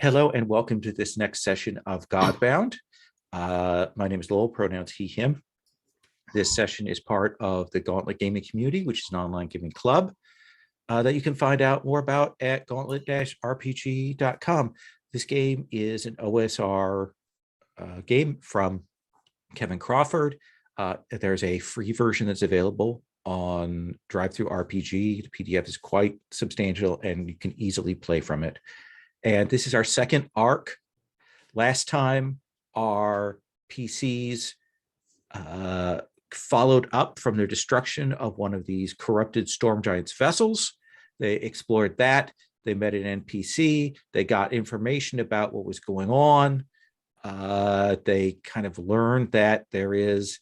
Hello and welcome to this next session of Godbound. My name is Lowell, pronouns he, him. This session is part of the Gauntlet Gaming Community, which is an online gaming club that you can find out more about at gauntlet-rpg.com. This game is an OSR game from Kevin Crawford. There's a free version that's available on DriveThruRPG. The PDF is quite substantial and you can easily play from it. And this is our second arc. Last time, our PCs followed up from their destruction of one of these corrupted Storm Giants vessels. They explored that. They met an NPC. They got information about what was going on. They kind of learned that there is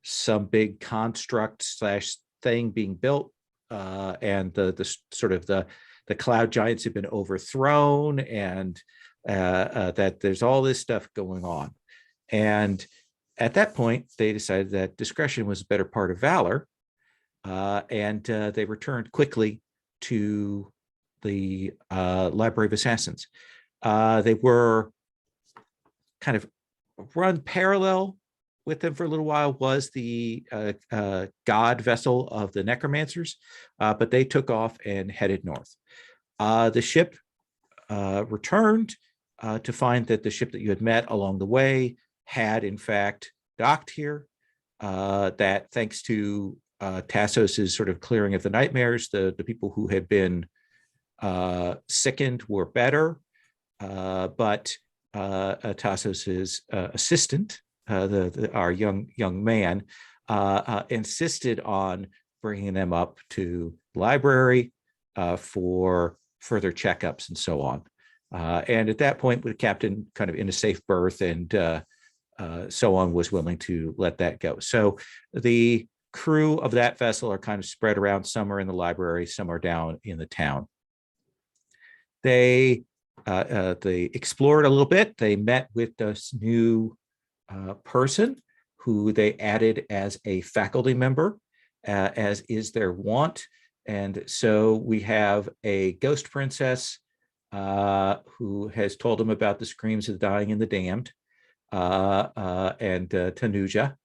some big construct / thing being built, and the sort of the cloud giants have been overthrown, and that there's all this stuff going on. And at that point, they decided that discretion was a better part of valor, and they returned quickly to the Library of Assassins. They were kind of run parallel with them for a little while was the god vessel of the necromancers, but they took off and headed north. The ship returned to find that the ship that you had met along the way had in fact docked here, that thanks to Tassos's sort of clearing of the nightmares, the people who had been sickened were better, but Tassos's assistant, our young man, insisted on bringing them up to the library for further checkups and so on. And at that point, with the captain kind of in a safe berth and so on, was willing to let that go. So the crew of that vessel are kind of spread around. Some are in the library, some are down in the town. They explored a little bit. They met with this new person who they added as a faculty member, as is their wont. And so we have a ghost princess who has told them about the screams of the dying and the damned, and Tanuja.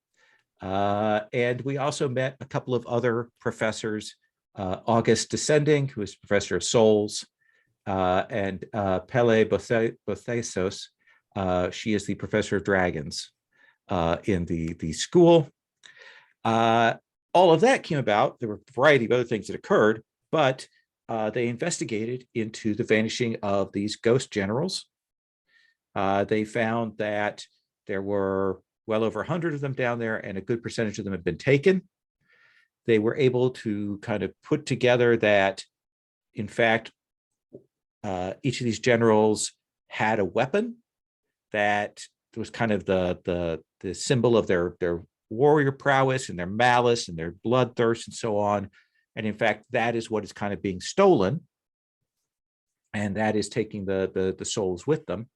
And we also met a couple of other professors, August Descending, who is professor of souls, and Pele Bothesos. She is the professor of dragons in the school. All of that came about. There were a variety of other things that occurred, but they investigated into the vanishing of these ghost generals. They found that there were well over 100 of them down there, and a good percentage of them had been taken. They were able to kind of put together that, in fact, each of these generals had a weapon that was kind of the symbol of their warrior prowess and their malice and their bloodthirst and so on. And in fact, that is what is kind of being stolen, and that is taking the souls with them.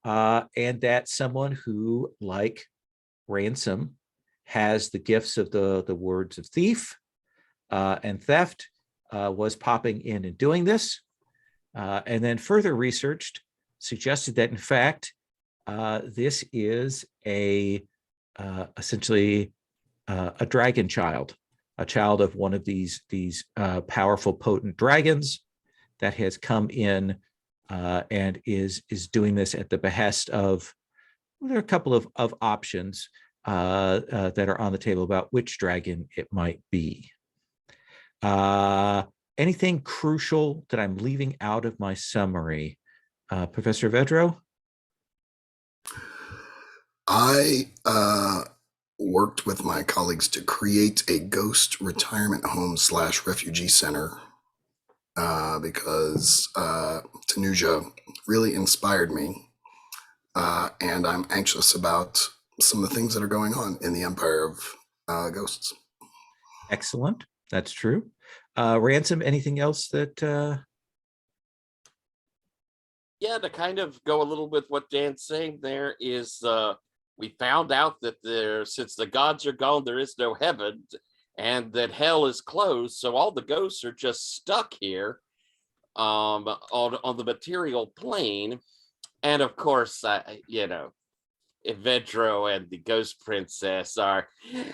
And that someone who, like Ransom, has the gifts of the words of thief and theft, was popping in and doing this. And then further researched suggested that in fact, this is essentially a dragon child, a child of one of these powerful, potent dragons that has come in and is doing this at the behest of. There are a couple of options that are on the table about which dragon it might be. Anything crucial that I'm leaving out of my summary, Professor Vedro? I worked with my colleagues to create a ghost retirement home / refugee center because Tanuja really inspired me, and I'm anxious about some of the things that are going on in the Empire of Ghosts. Excellent. That's true. Ransom, anything else that... Yeah, to kind of go a little with what Dan's saying there is we found out that since the gods are gone, there is no heaven, and that hell is closed. So all the ghosts are just stuck here on the material plane. And of course, Evedro and the Ghost Princess are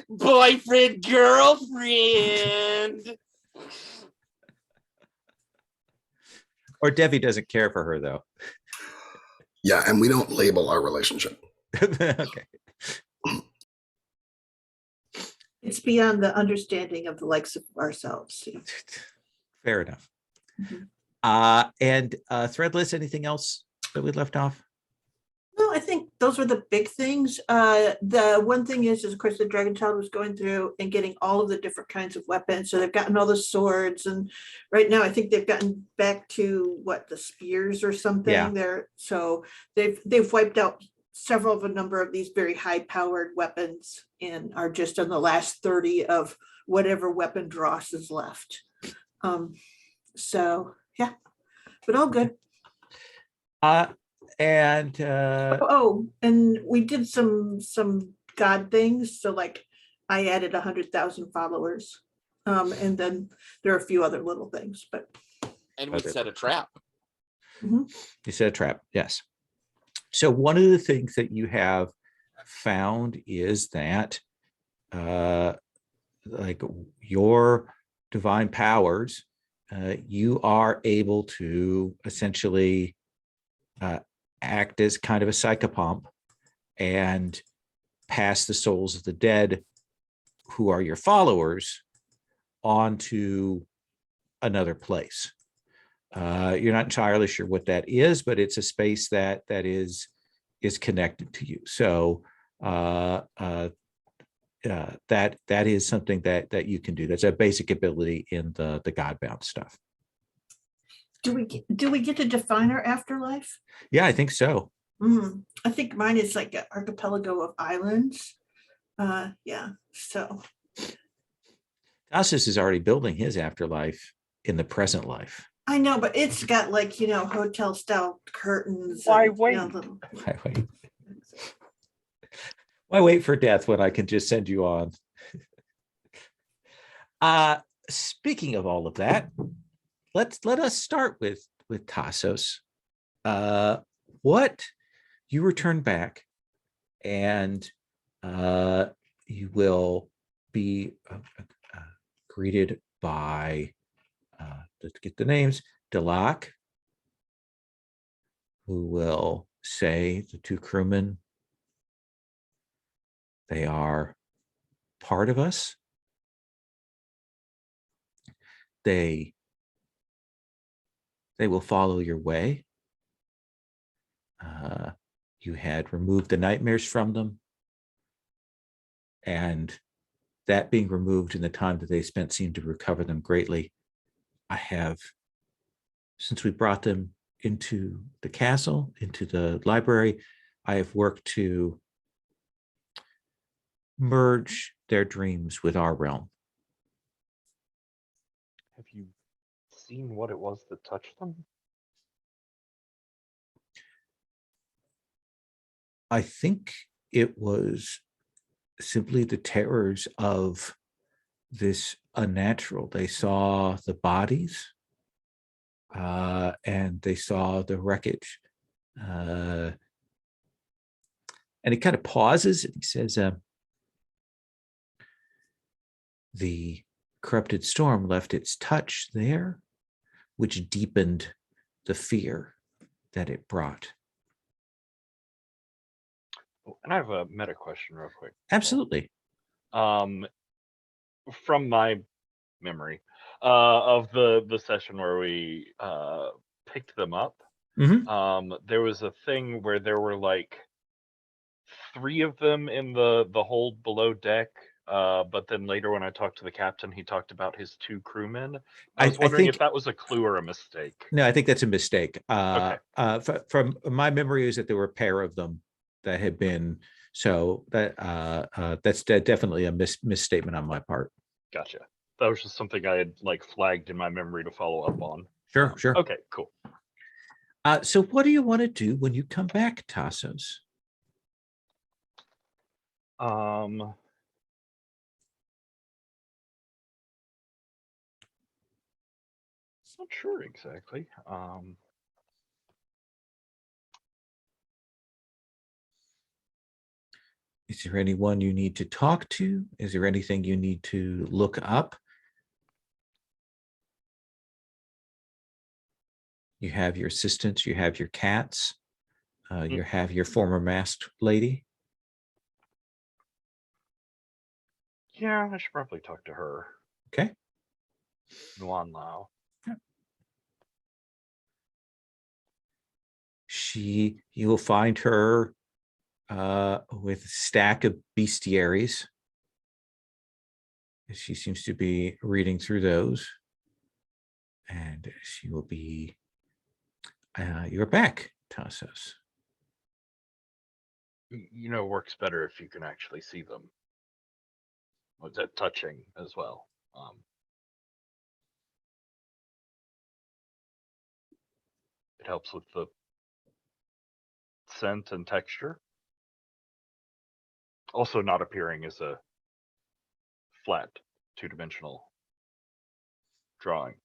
boyfriend, girlfriend. Or Debbie doesn't care for her though. Yeah, and we don't label our relationship. Okay. It's beyond the understanding of the likes of ourselves. Fair enough. Mhm. And Threadless, anything else that we left off? No, I think those were the big things. The one thing is of course the Dragon Child was going through and getting all of the different kinds of weapons. So they've gotten all the swords, and right now I think they've gotten back to what, the spears or something. Yeah. There, so they've wiped out several of a number of these very high powered weapons and are just on the last 30 of whatever weapon dross is left. So yeah, but all good. And Oh, and we did some God things. So like I added 100,000 followers. And then there are a few other little things, but And we set a trap. you set a trap, yes. So one of the things that you have found is that like your divine powers, you are able to essentially act as kind of a psychopomp and pass the souls of the dead who are your followers onto another place. You're not entirely sure what that is, but it's a space that is connected to you. So that is something that you can do. That's a basic ability in the Godbound stuff. do we get to define our afterlife? Yeah, I think so. I think mine is like an archipelago of islands. Yeah, so Tassus is already building his afterlife in the present life. I know, but it's got like, hotel style curtains. Why and, wait? Why wait? Why wait for death when I can just send you on? Speaking of all of that, let us start with Tassos. What you return back, and you will be greeted by let's get the names. Delak, who will say the two crewmen, they are part of us. They will follow your way. You had removed the nightmares from them, and that being removed in the time that they spent seemed to recover them greatly. I have, since we brought them into the castle, into the library, I have worked to merge their dreams with our realm. Have you seen what it was that touched them? I think it was simply the terrors of this unnatural. They saw the bodies and they saw the wreckage. And he kind of pauses and he says, the corrupted storm left its touch there, which deepened the fear that it brought. Oh, and I have a meta question real quick. Absolutely. From my memory of the session where we picked them up, there was a thing where there were like 3 of them in the hold below deck. But then later when I talked to the captain, he talked about his 2 crewmen. I was wondering if that was a clue or a mistake. No, I think that's a mistake. Okay. From my memory is that there were a pair of them that had been, so that that's definitely a misstatement on my part. Gotcha. That was just something I had like flagged in my memory to follow up on. Sure. Okay, cool. So what do you want to do when you come back, Tassos? Not sure exactly. Is there anyone you need to talk to? Is there anything you need to look up? You have your assistants, you have your cats, you have your former masked lady. Yeah, I should probably talk to her. Okay. Nuan Lao. You will find her with a stack of bestiaries. She seems to be reading through those. And she will be, you're back, Tassos. You know, works better if you can actually see them. Was that touching as well? It helps with the scent and texture. Also not appearing as a flat, two-dimensional drawing.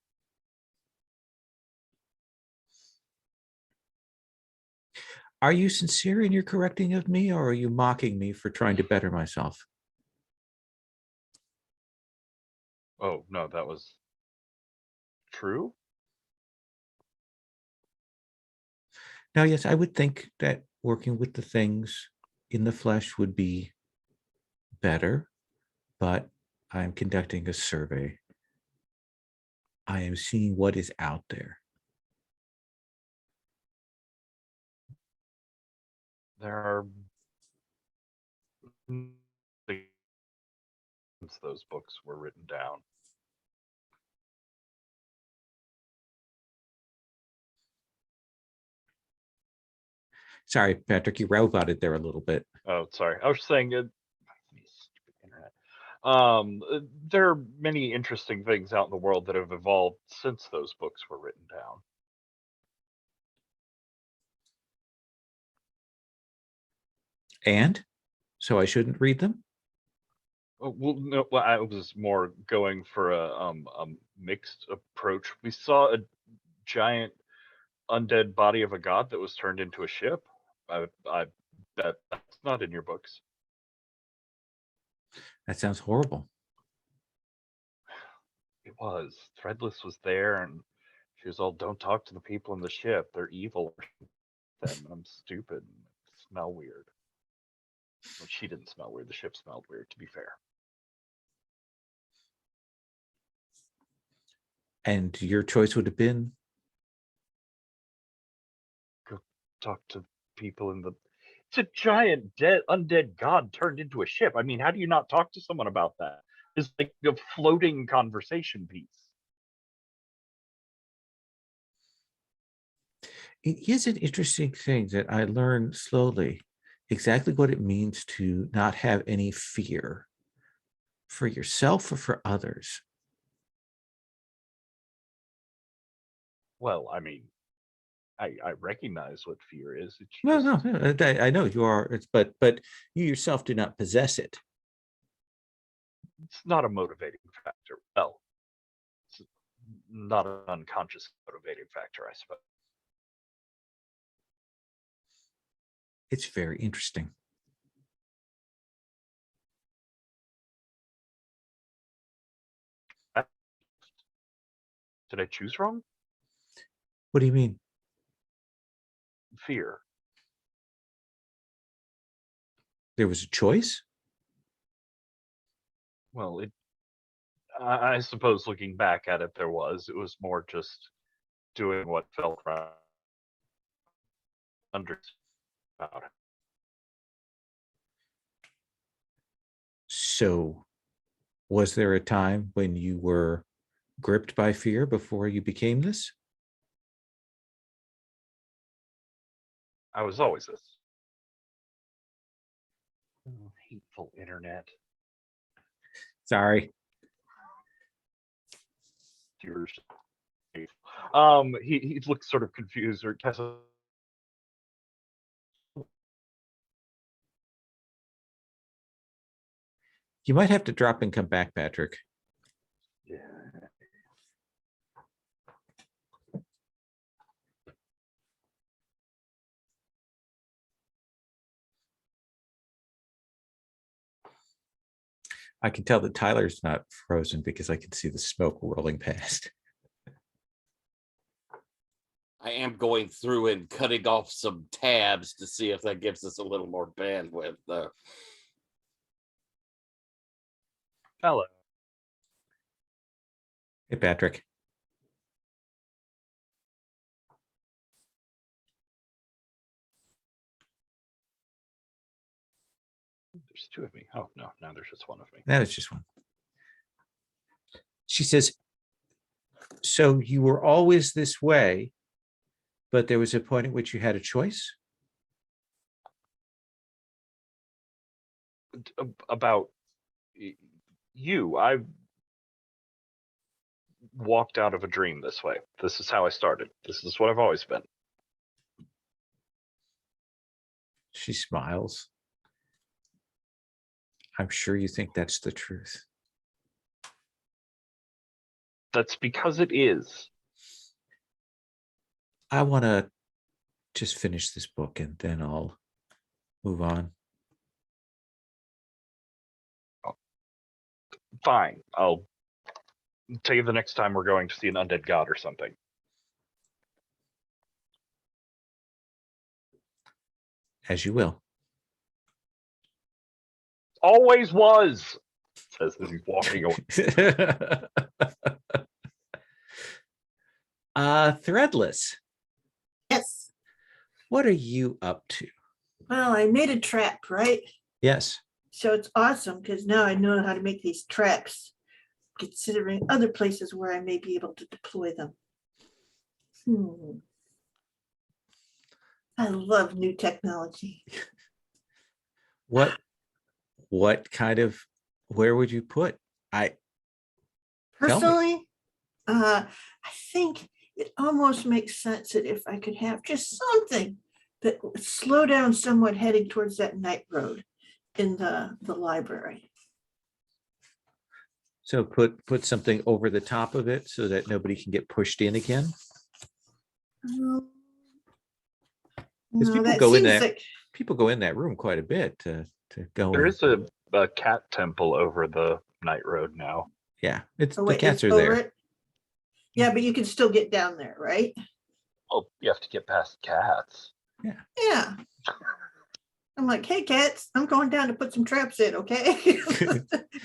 Are you sincere in your correcting of me, or are you mocking me for trying to better myself? Oh, no, that was true? Now, yes, I would think that working with the things in the flesh would be better, but I'm conducting a survey. I am seeing what is out there. There are since those books were written down. Sorry, Patrick, you roboted there a little bit. Oh, sorry. I was saying, stupid internet. There are many interesting things out in the world that have evolved since those books were written down. And so I shouldn't read them? Oh, well, no, well, I was more going for a mixed approach. We saw a giant undead body of a god that was turned into a ship. I bet that's not in your books. That sounds horrible. It was. Threadless was there, and she was all, "Don't talk to the people in the ship. They're evil." Them, and I'm stupid. And smell weird. Well, she didn't smell weird. The ship smelled weird, to be fair. And your choice would have been? Go talk to people in the. It's a giant undead god turned into a ship. I mean, how do you not talk to someone about that? It's like a floating conversation piece. It is an interesting thing that I learned slowly exactly what it means to not have any fear for yourself or for others. Well, I mean, I recognize what fear is. It's No, just, no, I know you are, but you yourself do not possess it. it's not a motivating factor. Well, it's not an unconscious motivating factor, I suppose. It's very interesting. Did I choose wrong? What do you mean? Fear. There was a choice? Well, I suppose looking back at it, there was. It was more just doing what felt right. About it. So, was there a time when you were gripped by fear before you became this? I was always this. Oh, hateful internet. Sorry. He looks sort of confused, or Tessa. You might have to drop and come back, Patrick. Yeah. I can tell that Tyler's not frozen because I can see the smoke rolling past. I am going through and cutting off some tabs to see if that gives us a little more bandwidth, though. Hello. Hey, Patrick. There's two of me. Oh, no, now there's just one of me. That was just one. She says, so you were always this way, but there was a point at which you had a choice? About you, I walked out of a dream this way. This is how I started. This is what I've always been. She smiles. I'm sure you think that's the truth. That's because it is. I want to just finish this book and then I'll move on. Fine. I'll tell you the next time we're going to see an undead god or something. As you will. Always was, says as he's walking away. Threadless, Yes. what are you up to? Well, I made a trap, right? Yes. So it's awesome because now I know how to make these traps, considering other places where I may be able to deploy them. I love new technology. What kind of, where would you put? Tell me. Personally, I think it almost makes sense that if I could have just something that would slow down someone heading towards that night road in the library. So put something over the top of it so that nobody can get pushed in again. Because No, people that go in seems that like people go in that room quite a bit to go. There in. is a cat temple over the night road now. Yeah, it's oh, the wait, cats it's are there. over it? Yeah, but you can still get down there, right? Oh, you have to get past cats. Yeah. I'm like, hey, cats, I'm going down to put some traps in, okay?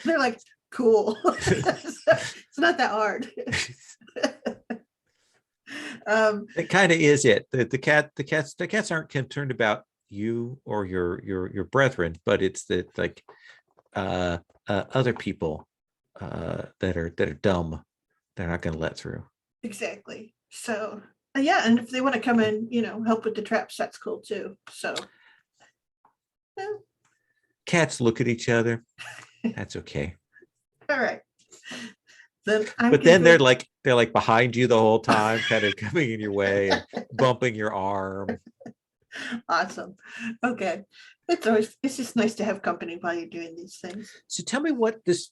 They're like, cool. It's not that hard. It kind of is it. The cats aren't concerned about you or your brethren, but it's that like other people that are dumb, they're not going to let through. Exactly. So yeah, and if they want to come in, help with the traps, that's cool too. So yeah. Cats look at each other. That's okay. All right. Then they're like behind you the whole time, kind of coming in your way and bumping your arm. Awesome. Okay. It's just nice to have company while you're doing these things. So tell me what this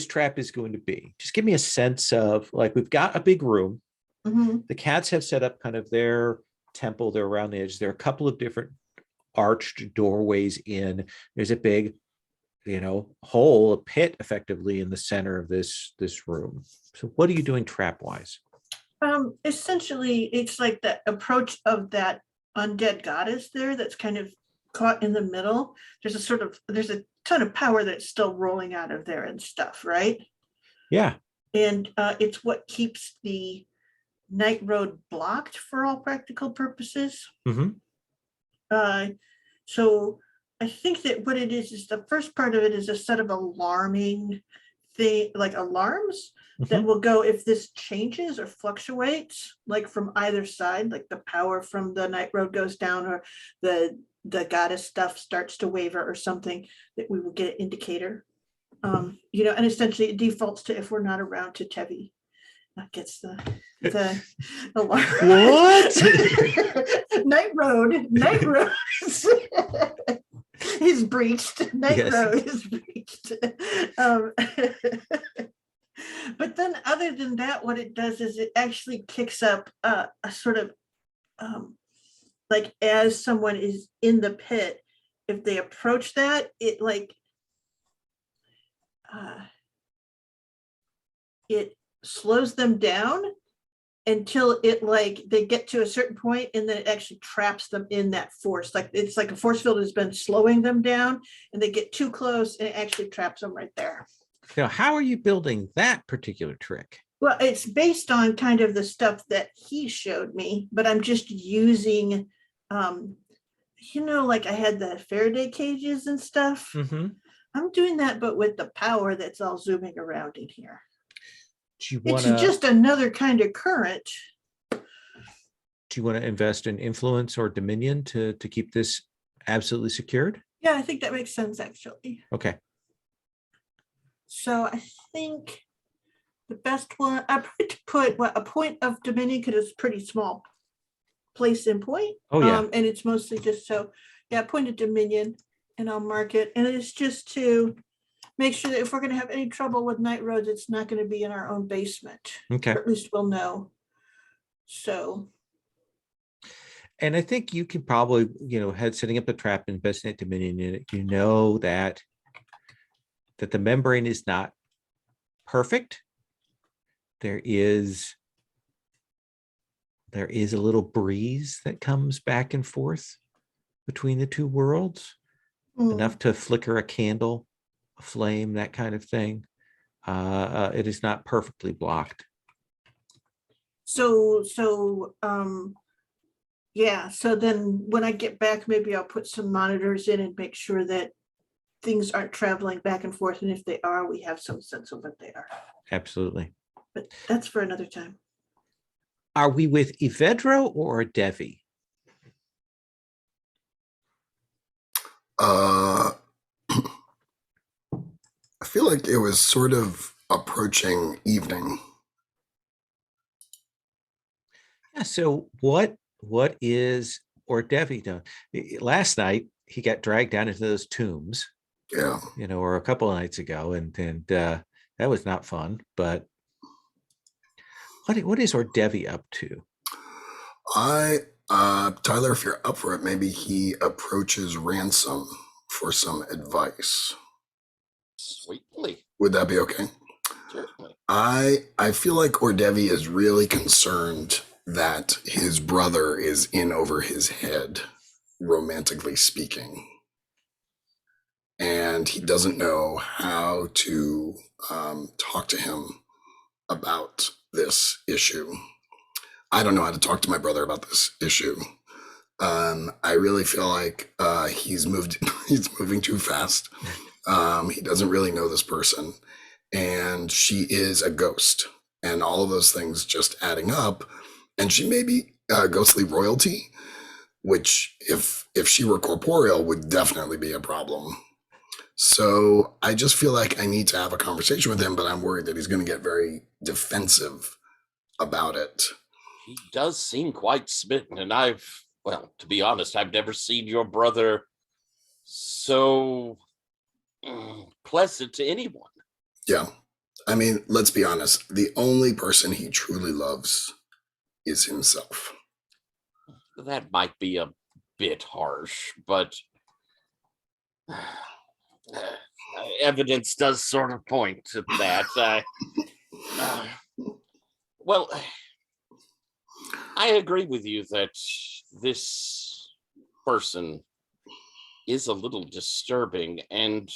trap is going to be. Just give me a sense of, like, we've got a big room. Mm-hmm. The cats have set up kind of their temple. They're around the edge. There are a couple of different arched doorways in. There's a big, hole, a pit effectively in the center of this room. So what are you doing trap wise? Essentially, it's like the approach of that undead goddess there that's kind of caught in the middle. There's a ton of power that's still rolling out of there and stuff, right? Yeah. And it's what keeps the night road blocked for all practical purposes. Mm-hmm. So I think that what it is the first part of it is a set of alarming thing, like alarms that will go if this changes or fluctuates, like from either side, like the power from the night road goes down or the goddess stuff starts to waver or something, that we will get an indicator. And essentially it defaults to if we're not around to Tevi. That gets the alarm. What? Night road is breached. Night road is breached. But then other than that, what it does is it actually kicks up a sort of like as someone is in the pit, if they approach that, it like it slows them down until it like they get to a certain point, and then it actually traps them in that force. Like it's like a force field has been slowing them down, and they get too close, and it actually traps them right there. Now, how are you building that particular trick? Well, it's based on kind of the stuff that he showed me, but I'm just using, like I had the Faraday cages and stuff. Mm-hmm. I'm doing that, but with the power that's all zooming around in here. It's just another kind of current. Do you want to invest in influence or dominion to keep this absolutely secured? Yeah, I think that makes sense, actually. Okay. So I think the best one, I put a point of dominion, because it's pretty small place in point. Oh, yeah. And it's mostly just so, yeah, point of dominion, and I'll mark it. And it's just to make sure that if we're going to have any trouble with night roads, it's not going to be in our own basement. Okay. Or at least we'll know. So. And I think you could probably, setting up the trap and investing in dominion in it, that the membrane is not perfect. There is a little breeze that comes back and forth between the two worlds, enough to flicker a candle, a flame, that kind of thing. It is not perfectly blocked. So then when I get back, maybe I'll put some monitors in and make sure that things aren't traveling back and forth. And if they are, we have some sense of what they are. Absolutely. But that's for another time. Are we with Evedro or Devi? I feel like it was sort of approaching evening. Yeah, so what is Devi doing? Last night he got dragged down into those tombs. Yeah. Or a couple of nights ago, and that was not fun. But what is Devi up to? Tyler, if you're up for it, maybe he approaches Ransom for some advice. Sweetly. Would that be okay? Certainly. I feel like Ordevi is really concerned that his brother is in over his head, romantically speaking. And he doesn't know how to talk to him about this issue. I don't know how to talk to my brother about this issue. I really feel like he's moving too fast. He doesn't really know this person, and she is a ghost, and all of those things just adding up. And she may be ghostly royalty, which if she were corporeal would definitely be a problem. So I just feel like I need to have a conversation with him, but I'm worried that he's going to get very defensive about it. He does seem quite smitten, and to be honest, I've never seen your brother so pleasant to anyone. Yeah. I mean, let's be honest. The only person he truly loves is himself. That might be a bit harsh, but evidence does sort of point to that. Well, I agree with you that this person is a little disturbing, and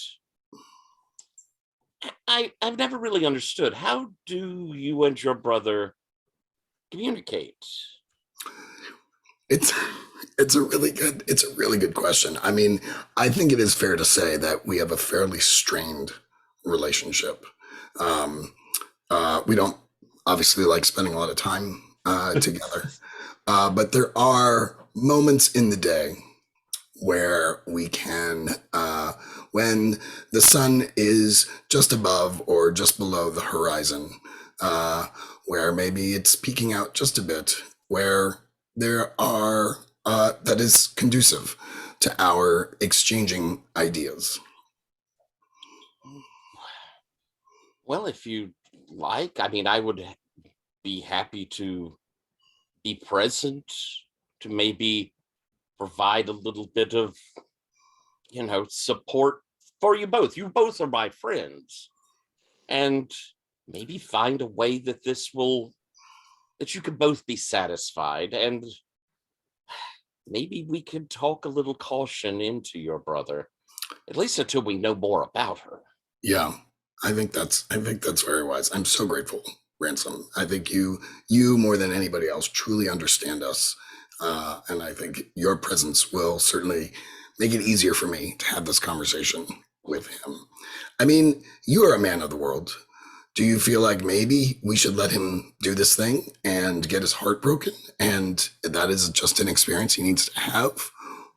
I've never really understood, how do you and your brother communicate? It's a really good question. I mean, I think it is fair to say that we have a fairly strained relationship. We don't obviously like spending a lot of time together, but there are moments in the day where we can, when the sun is just above or just below the horizon, where maybe it's peeking out just a bit, where there are, that is conducive to our exchanging ideas. Well, if you like, I mean, I would be happy to be present, to maybe provide a little bit of, support for you both. You both are my friends. and maybe find a way that that you can both be satisfied, and maybe we can talk a little caution into your brother, at least until we know more about her. Yeah, I think that's very wise. I'm so grateful, Ransom. I think you more than anybody else truly understand us, and I think your presence will certainly make it easier for me to have this conversation with him. I mean, you are a man of the world. Do you feel like maybe we should let him do this thing and get his heart broken, and that is just an experience he needs to have,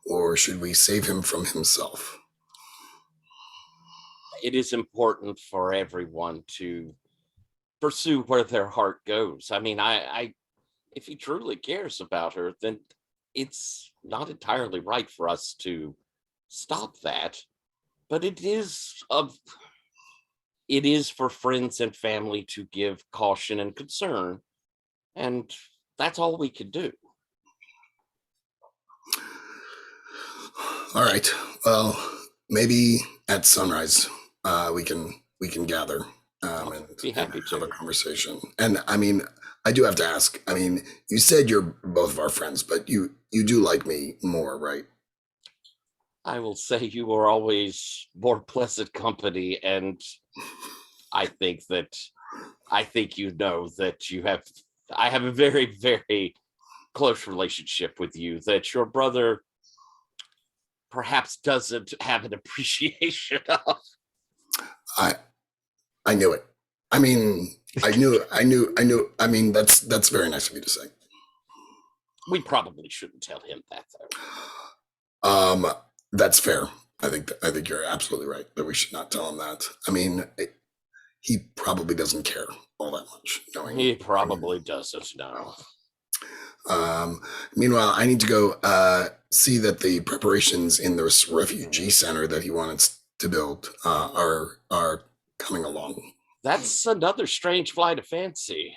or should we save him from himself? It is important for everyone to pursue where their heart goes. I mean, I if he truly cares about her, then it's not entirely right for us to stop that. But it is for friends and family to give caution and concern, and that's all we can do. All right. Well, maybe at sunrise we can gather and Be happy have a to. conversation. And I mean, I do have to ask. I mean, you said you're both of our friends, but you do like me more, right? I will say you are always more pleasant company, and I think you know that I have a very, very close relationship with you that your brother perhaps doesn't have an appreciation of. I knew it. I mean, I knew. I mean, that's very nice of you to say. We probably shouldn't tell him that, though. That's fair. I think you're absolutely right that we should not tell him that. I mean, he probably doesn't care all that much. He probably doesn't know. Meanwhile, I need to go see that the preparations in this refugee center that he wanted to build are coming along. That's another strange flight of fancy.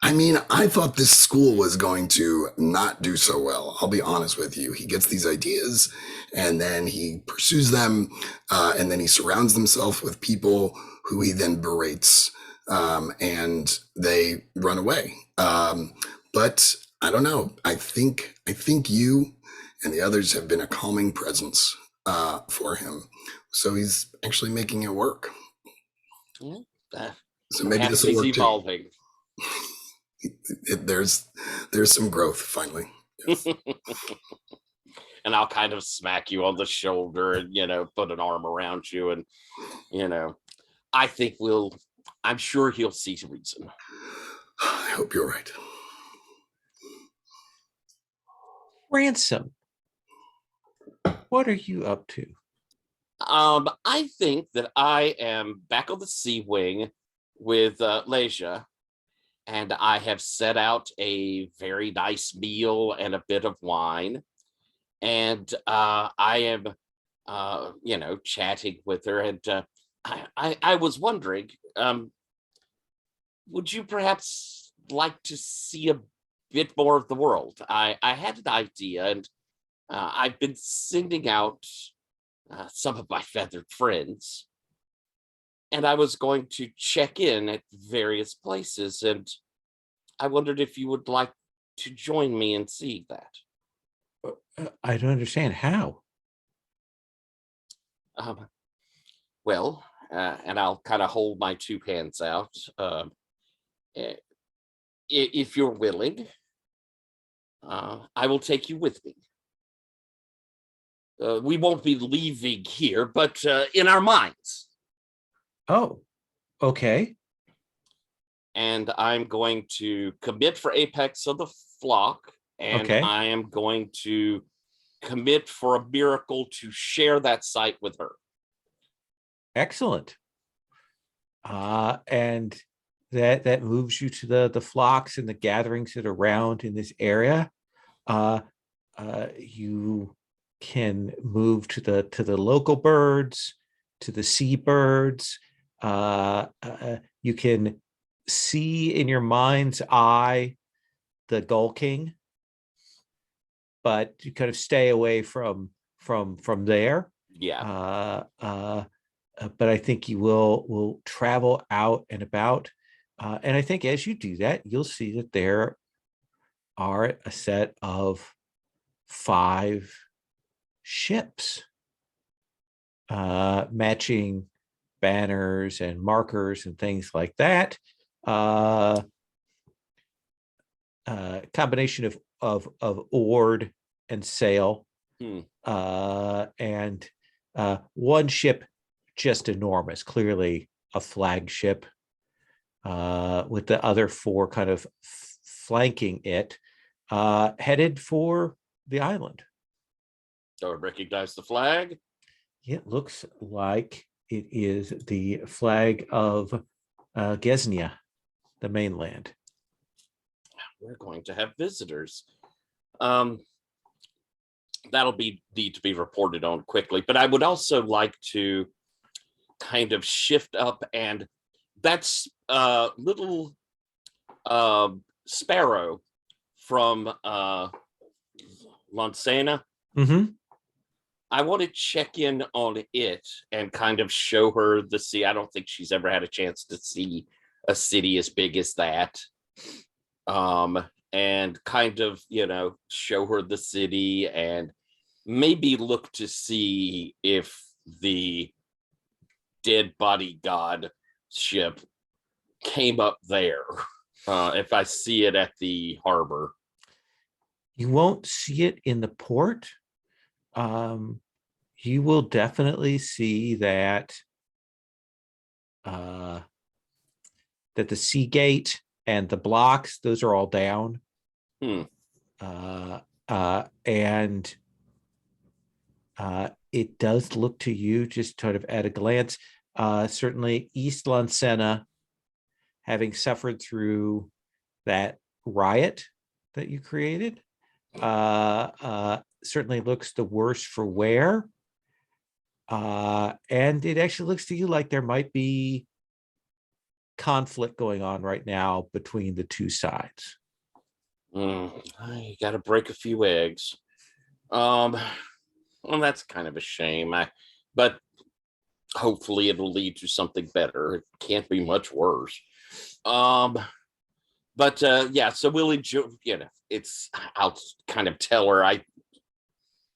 I mean, I thought this school was going to not do so well. I'll be honest with you. He gets these ideas and then he pursues them, and then he surrounds himself with people who he then berates, and they run away. But I don't know. I think you and the others have been a calming presence for him. So he's actually making it work. Yeah, so maybe this will work evolving. There's some growth finally. Yes. And I'll kind of smack you on the shoulder and, put an arm around you. And, I'm sure he'll see reason. I hope you're right. Ransom, what are you up to? I think that I am back on the Sea Wing with Leisha, and I have set out a very nice meal and a bit of wine. And I am, chatting with her. And I was wondering, would you perhaps like to see a bit more of the world? I had an idea, and I've been sending out some of my feathered friends, and I was going to check in at various places, and I wondered if you would like to join me in seeing that. I don't understand how. Well, and I'll kind of hold my two hands out. If you're willing, I will take you with me. We won't be leaving here, but in our minds. Oh, okay. And I'm going to commit for Apex of the Flock, and Okay. I am going to commit for a miracle to share that site with her. Excellent. And that moves you to the flocks and the gatherings that are around in this area. You can move to the local birds, to the seabirds. You can see in your mind's eye the Gull King, but you kind of stay away from there. Yeah. but I think you will travel out and about. And I think as you do that, you'll see that there are a set of 5 ships, matching banners and markers and things like that. Combination of oared and sail, and one ship just enormous, clearly a flagship, with the other 4 kind of flanking it, headed for the island. Do I recognize the flag? It looks like it is the flag of Gesnia, the mainland. We're going to have visitors. That'll need to be reported on quickly, but I would also like to kind of shift up, and that's little Sparrow from Lancena. I want to check in on it and kind of show her the sea. I don't think she's ever had a chance to see a city as big as that. And kind of, show her the city and maybe look to see if the dead body god ship came up there. If I see it at the harbor. You won't see it in the port. You will definitely see that that the sea gate and the blocks, those are all down. And it does look to you, just sort of at a glance, certainly East Lancena, having suffered through that riot that you created, certainly looks the worse for wear. And it actually looks to you like there might be conflict going on right now between the 2 sides. I got to break a few eggs. Well, that's kind of a shame. But hopefully it'll lead to something better. It can't be much worse. But yeah, so we'll enjoy. I'll kind of tell her. I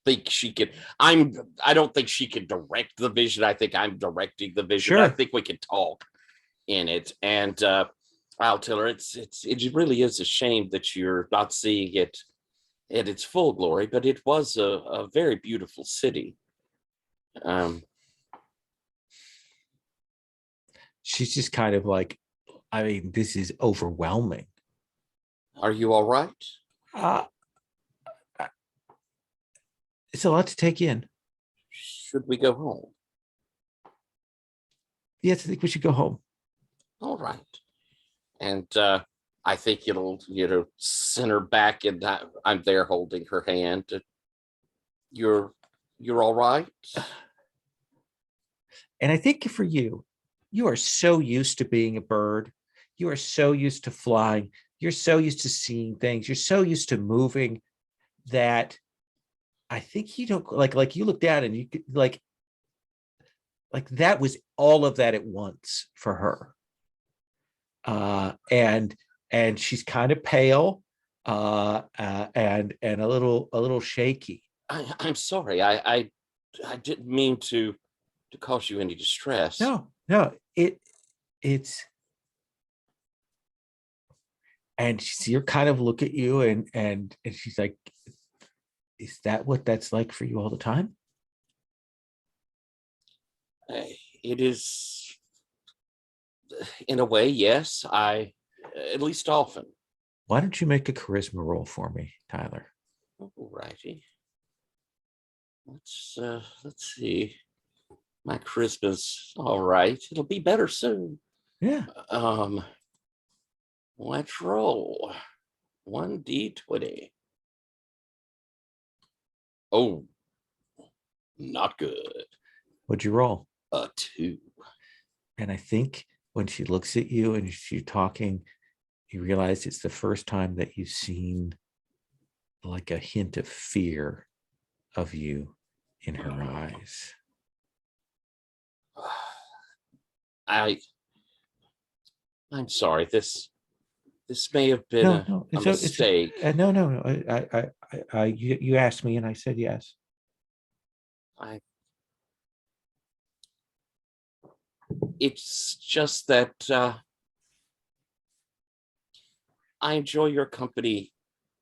think she could. I don't think she can direct the vision. I think I'm directing the vision. Sure. I think we can talk in it, and I'll tell her it really is a shame that you're not seeing it at its full glory, but it was a very beautiful city. She's just kind of like, I mean, this is overwhelming. Are you all right? It's a lot to take in. Should we go home? Yes, I think we should go home. All right. And I think it'll, send her back, and I'm there holding her hand. You're all right? And I think for you, you are so used to being a bird. You are so used to flying. You're so used to seeing things. You're so used to moving that I think you don't like you look down and you could like that was all of that at once for her. And she's kind of pale, and a little shaky. I'm sorry. I didn't mean to cause you any distress. No, it's and she'll kind of look at you and she's like, is that what that's like for you all the time? It is, in a way, yes. At least often. Why don't you make a charisma roll for me, Tyler? All righty. Let's see. My charisma's all right. It'll be better soon. Yeah. Let's roll 1d20. Oh, not good. What'd you roll? A 2. And I think when she looks at you and she's talking, you realize it's the first time that you've seen like a hint of fear of you in her eyes. I'm sorry. This may have been a mistake. No. You asked me, and I said yes. It's just that I enjoy your company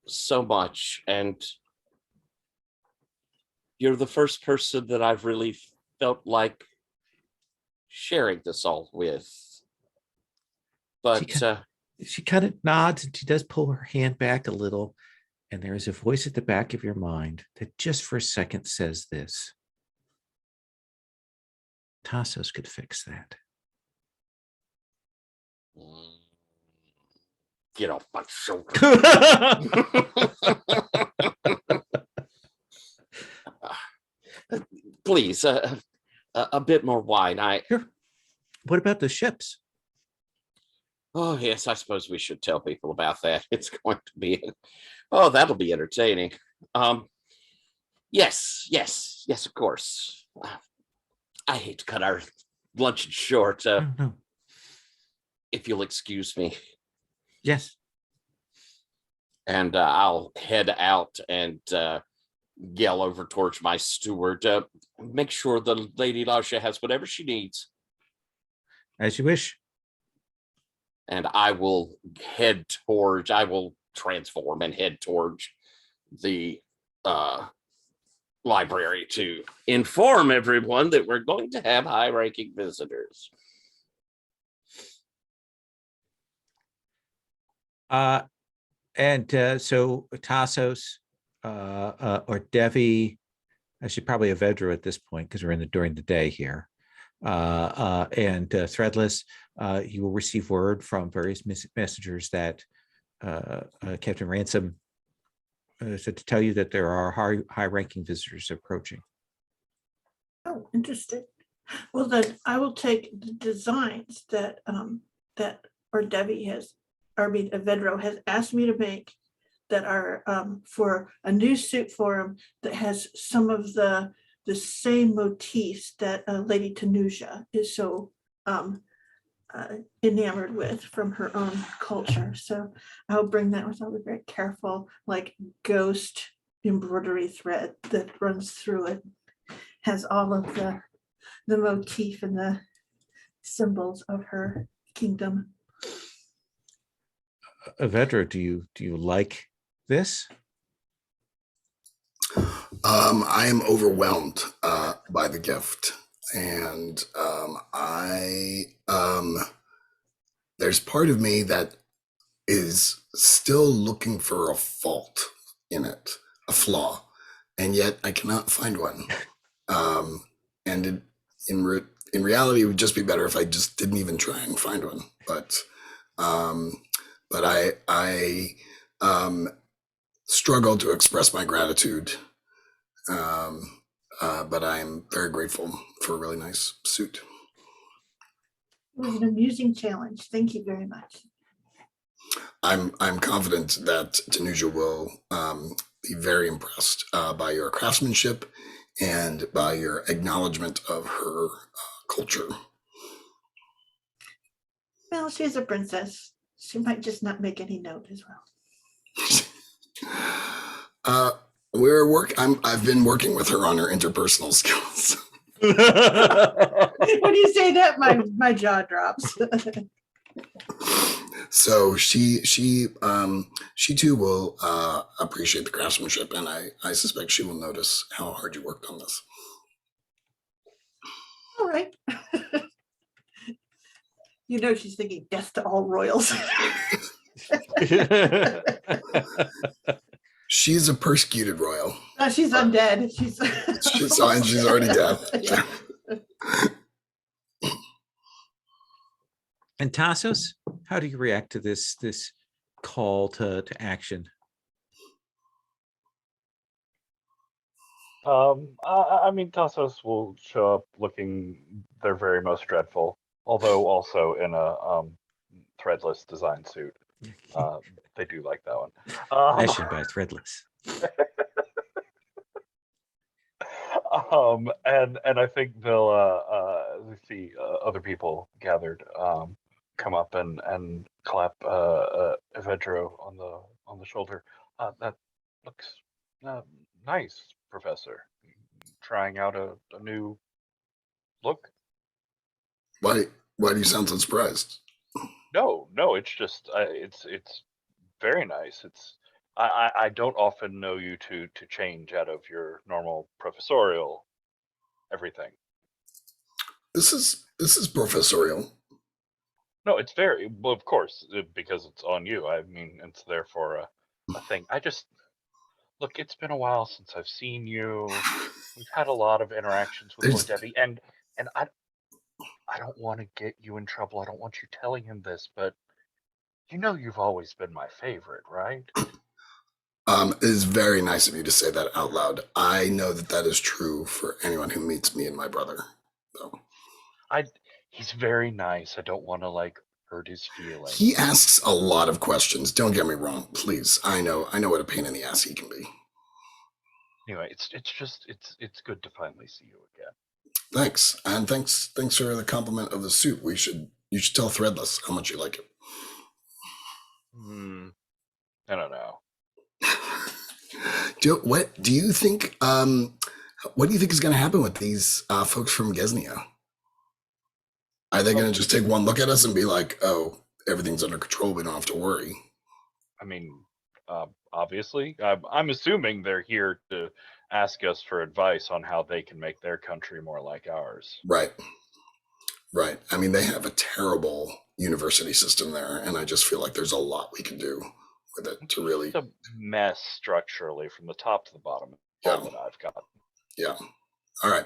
so much, and you're the first person that I've really felt like sharing this all with. But she kind of nods, and she does pull her hand back a little, and there is a voice at the back of your mind that just for a second says this: Tassos could fix that. Get off my shoulder. Please, a bit more wine. Here. What about the ships? Oh, yes, I suppose we should tell people about that. It's going to be, that'll be entertaining. Yes, of course. I hate to cut our luncheon short. No. If you'll excuse me. Yes. And I'll head out and yell over towards my steward. Make sure the Lady Lasha has whatever she needs. As you wish. And I will transform and head towards the library to inform everyone that we're going to have high-ranking visitors. So Tassos or Devi, actually probably Avedra at this point because we're during the day here, and Threadless, you will receive word from various messengers that Captain Ransom said to tell you that there are high-ranking visitors approaching. Oh, interesting. Well, then I will take the designs that Avedro has asked me to make that are for a new suit for him that has some of the same motifs that Lady Tanuja is so enamored with from her own culture. So I'll bring that with. I'll be very careful, like ghost embroidery thread that runs through it, has all of the motif and the symbols of her kingdom. Avedra, do you like this? I am overwhelmed by the gift, and there's part of me that is still looking for a fault in it, a flaw, and yet I cannot find one. And in reality, it would just be better if I just didn't even try and find one. But I struggle to express my gratitude. But I'm very grateful for a really nice suit. It was an amusing challenge. Thank you very much. I'm confident that Tanuja will be very impressed by your craftsmanship and by your acknowledgement of her culture. Well, she's a princess. She might just not make any note as well. I've been working with her on her interpersonal skills. When you say that, my jaw drops. So she too will appreciate the craftsmanship, and I suspect she will notice how hard you worked on this. All right. You know she's thinking death to all royals. She's a persecuted royal. She's undead. She's already dead. Yeah. And Tassos, how do you react to this call to action? I mean, Tassos will show up looking their very most dreadful, although also in a threadless design suit. They do like that one. Fashioned by Threadless. And I think they'll see other people gathered come up and clap Evedro on the shoulder. That looks nice, Professor. Trying out a new look. Why do you sound so surprised? No, it's just it's very nice. I don't often know you to change out of your normal professorial everything. This is professorial. No, it's very well, of course, because it's on you. I mean, it's therefore a thing. I just look. It's been a while since I've seen you. We've had a lot of interactions with Lord There's Debbie, and I don't want to get you in trouble. I don't want you telling him this, but you know you've always been my favorite, right? it is very nice of you to say that out loud. I know that is true for anyone who meets me and my brother. So. He's very nice. I don't want to like hurt his feelings. He asks a lot of questions. Don't get me wrong, please. I know what a pain in the ass he can be. Anyway, it's good to finally see you again. Thanks, and thanks for the compliment of the suit. You should tell Threadless how much you like it. I don't know. What do you think? What do you think is going to happen with these folks from Gesnia? Are they going to just take one look at us and be like, "Oh, everything's under control. We don't have to worry"? I mean, obviously, I'm assuming they're here to ask us for advice on how they can make their country more like ours. Right. I mean, they have a terrible university system there, and I just feel like there's a lot we can do with it to really. It's a mess structurally from the top to the bottom. Yeah. All that I've got. Yeah. All right.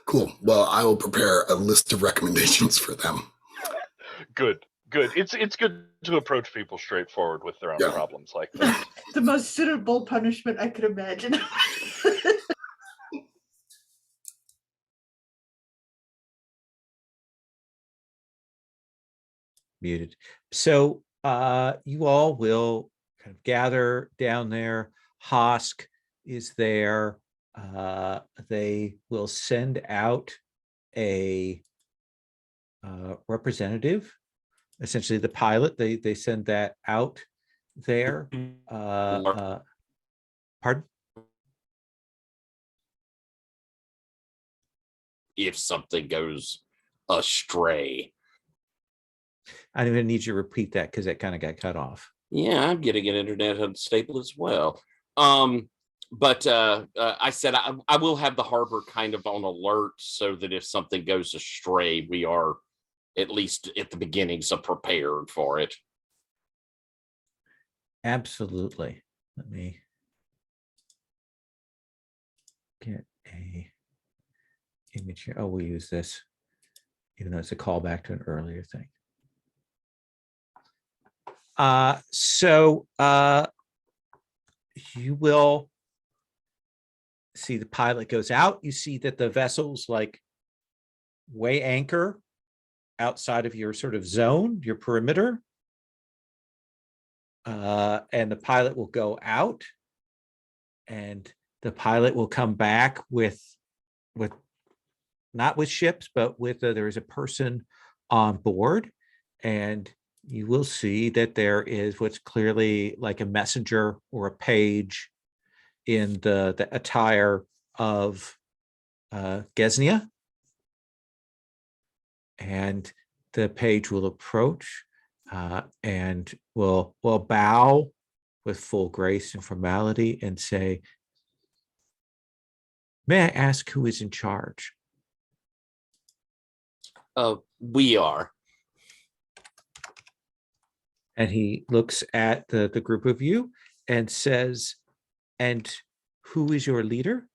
Cool. Well, I will prepare a list of recommendations for them. Good. It's good to approach people straightforward with their own problems like this. The most suitable punishment I could imagine. Muted. So you all will kind of gather down there. Hosk is there. They will send out a representative, essentially the pilot. They send that out there. Pardon? If something goes astray. I'm going to need you to repeat that because it kind of got cut off. Yeah, I'm getting an internet unstable as well. But I said I will have the harbor kind of on alert so that if something goes astray, we are at least at the beginning so prepared for it. Absolutely. Let me get a image here. Oh, we'll use this, even though it's a callback to an earlier thing. So you will see the pilot goes out. You see that the vessel's like weigh anchor outside of your sort of zone, your perimeter. And the pilot will go out, and the pilot will come back with not with ships, but with there is a person on board, and you will see that there is what's clearly like a messenger or a page in the attire of Gesnia. And the page will approach and will bow with full grace and formality and say, "May I ask who is in charge?" We are. And he looks at the group of you and says, "And who is your leader?"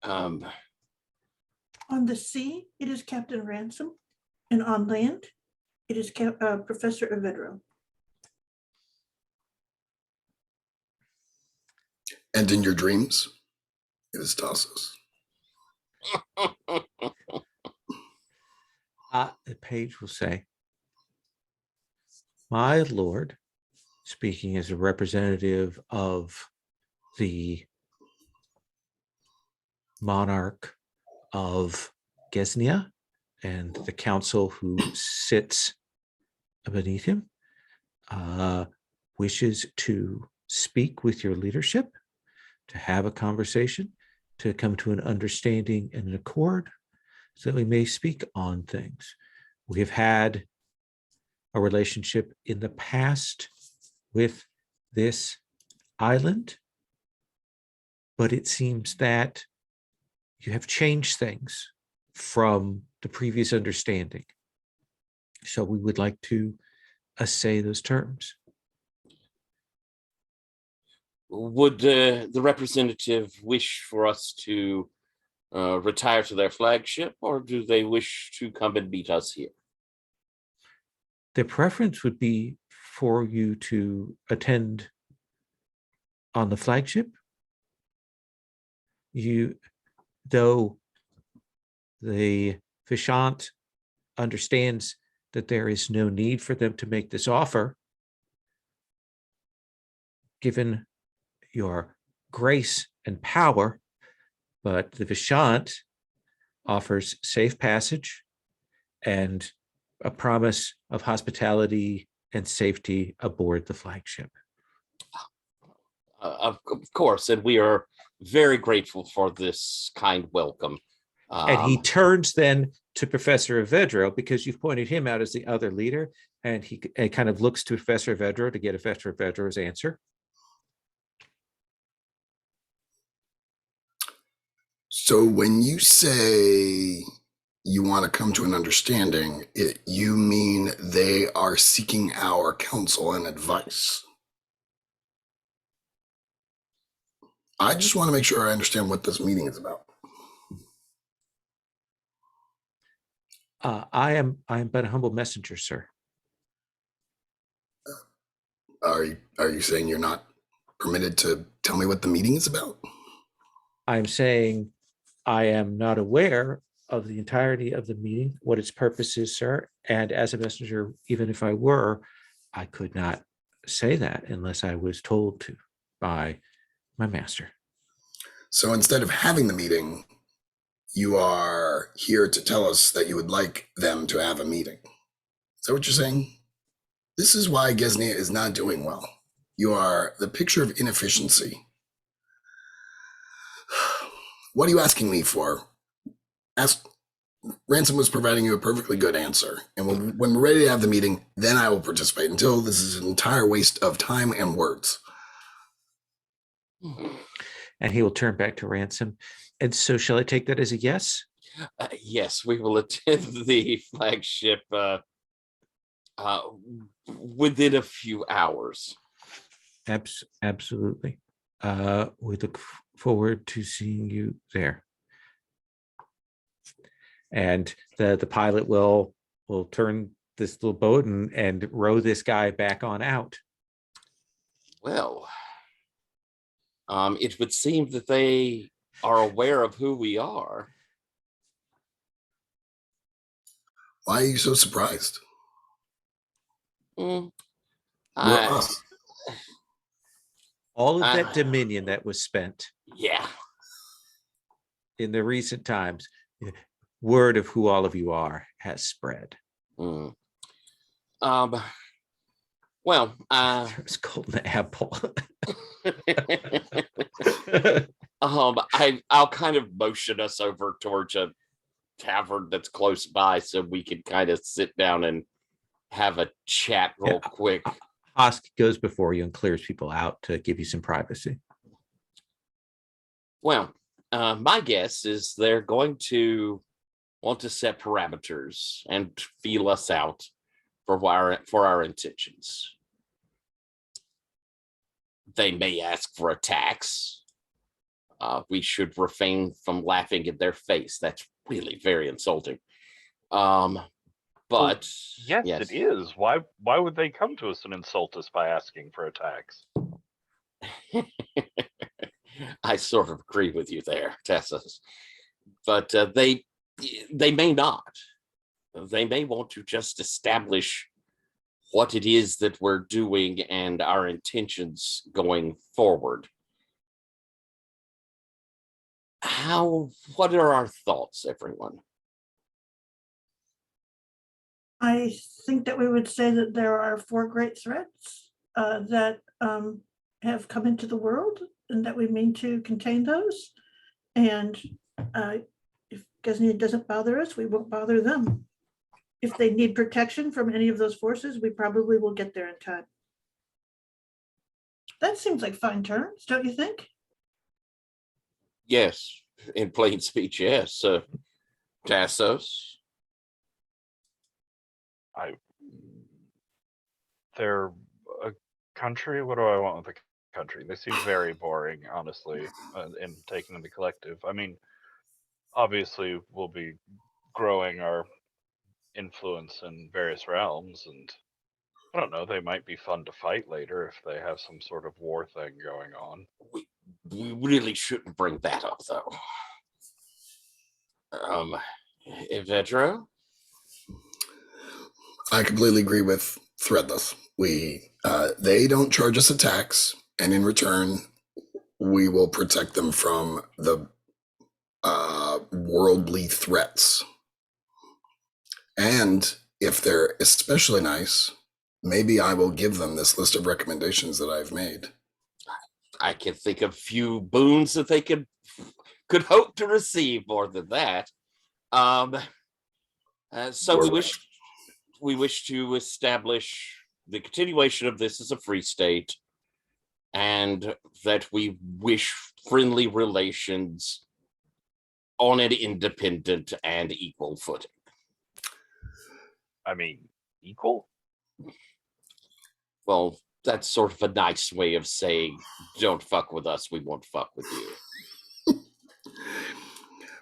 On the sea, it is Captain Ransom, and on land, it is Professor Evedro. And in your dreams, it is Tassos. The page will say, "My lord, speaking as a representative of the monarch of Gesnia and the council who sits beneath him, wishes to speak with your leadership, to have a conversation, to come to an understanding and an accord so that we may speak on things. We have had a relationship in the past with this island, but it seems that you have changed things from the previous understanding. So we would like to assay those terms. Would the representative wish for us to retire to their flagship, or do they wish to come and meet us here? The preference would be for you to attend on the flagship. Though the Vishant understands that there is no need for them to make this offer, given your grace and power, but the Vishant offers safe passage and a promise of hospitality and safety aboard the flagship. Of course, and we are very grateful for this kind welcome. And he turns then to Professor Avedro, because you've pointed him out as the other leader, and he kind of looks to Professor Avedro to get Professor Avedro's answer. So when you say you want to come to an understanding, you mean they are seeking our counsel and advice? I just want to make sure I understand what this meeting is about. I am but a humble messenger, sir. Are you saying you're not permitted to tell me what the meeting is about? I'm saying I am not aware of the entirety of the meeting, what its purpose is, sir. And as a messenger, even if I were, I could not say that unless I was told to by my master. So instead of having the meeting, you are here to tell us that you would like them to have a meeting. Is that what you're saying? This is why Gesnia is not doing well. You are the picture of inefficiency. What are you asking me for? Ransom was providing you a perfectly good answer. And when we're ready to have the meeting, then I will participate. Until this is an entire waste of time and words. And he will turn back to Ransom. And so shall I take that as a yes? Yes, we will attend the flagship within a few hours. Absolutely. We look forward to seeing you there. And the pilot will turn this little boat and row this guy back on out. Well, it would seem that they are aware of who we are. Why are you so surprised? We're us. All of that dominion that was spent, yeah, in the recent times, word of who all of you are has spread. Well, It's called an apple. I'll kind of motion us over towards a tavern that's close by so we can kind of sit down and have a chat real quick. Hosk goes before you and clears people out to give you some privacy. Well, my guess is they're going to want to set parameters and feel us out for our intentions. They may ask for a tax. We should refrain from laughing in their face. That's really very insulting. But yes, it is. Why would they come to us and insult us by asking for a tax? I sort of agree with you there, Tessa. But they may not. They may want to just establish what it is that we're doing and our intentions going forward. what are our thoughts, everyone? I think that we would say that there are 4 great threats that have come into the world, and that we mean to contain those. And if Ghazni doesn't bother us, we won't bother them. If they need protection from any of those forces, we probably will get there in time. That seems like fine terms, don't you think? Yes, in plain speech, yes. Tassos. They're a country. What do I want with a country? They seem very boring, honestly, in taking the collective. I mean, obviously, we'll be growing our influence in various realms, and I don't know, they might be fun to fight later if they have some sort of war thing going on. We really shouldn't bring that up, though. Evedro? I completely agree with Threadless. They don't charge us a tax, and in return, we will protect them from the worldly threats. And if they're especially nice, maybe I will give them this list of recommendations that I've made. I can think of few boons that they could hope to receive more than that. So we wish to establish the continuation of this as a free state, and that we wish friendly relations on an independent and equal footing. I mean, equal? Well, that's sort of a nice way of saying, don't fuck with us, we won't fuck with you.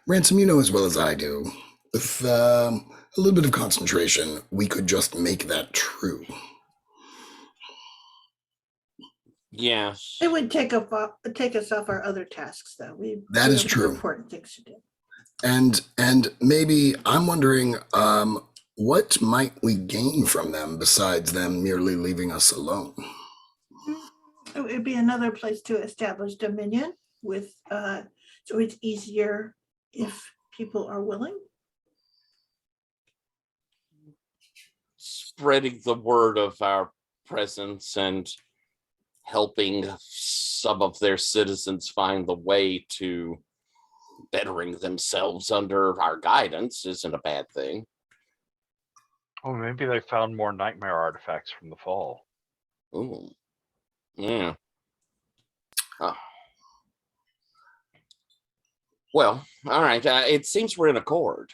Ransom, you know as well as I do, with a little bit of concentration, we could just make that true. Yes. It would take us off our other tasks, though. That is have true. Important things to do. And maybe I'm wondering, what might we gain from them besides them merely leaving us alone? It would be another place to establish dominion with, so it's easier if people are willing. Spreading the word of our presence and helping some of their citizens find the way to bettering themselves under our guidance isn't a bad thing. Oh, maybe they found more nightmare artifacts from the fall. Ooh. Yeah. Oh. Well, all right. It seems we're in accord.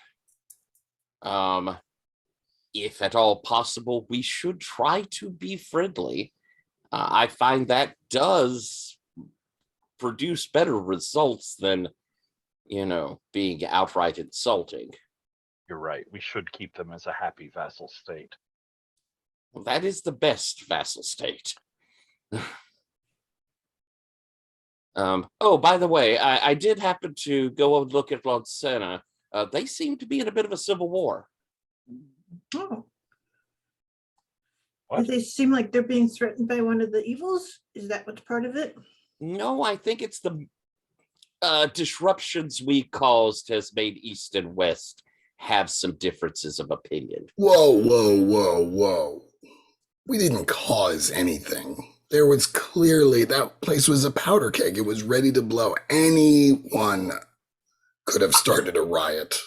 If at all possible, we should try to be friendly. I find that does produce better results than, being outright insulting. You're right. We should keep them as a happy vassal state. Well, that is the best vassal state. Oh, by the way, I did happen to go and look at Lonsena. They seem to be in a bit of a civil war. Oh. What? Do they seem like they're being threatened by one of the evils? Is that what's part of it? No, I think it's the disruptions we caused has made East and West have some differences of opinion. Whoa. We didn't cause anything. There was clearly, that place was a powder keg. It was ready to blow. Anyone could have started a riot.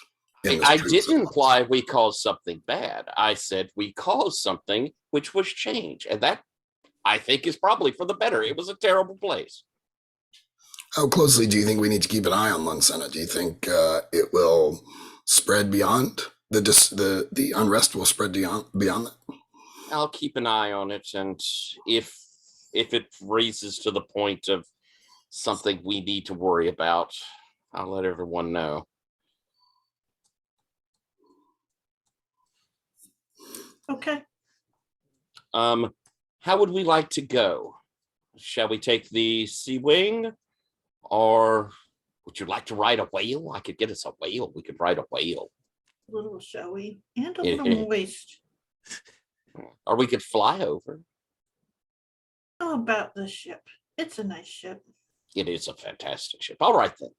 I didn't imply we caused something bad. I said we caused something which was change. And that, I think, is probably for the better. It was a terrible place. How closely do you think we need to keep an eye on Lonsena? Do you think it will spread beyond? The unrest will spread beyond that? I'll keep an eye on it. And if it raises to the point of something we need to worry about, I'll let everyone know. Okay. How would we like to go? Shall we take the sea wing, or would you like to ride a whale? I could get us a whale. We could ride a whale. A little showy and a little moist. Or we could fly over. How about the ship? It's a nice ship. It is a fantastic ship. All right, then.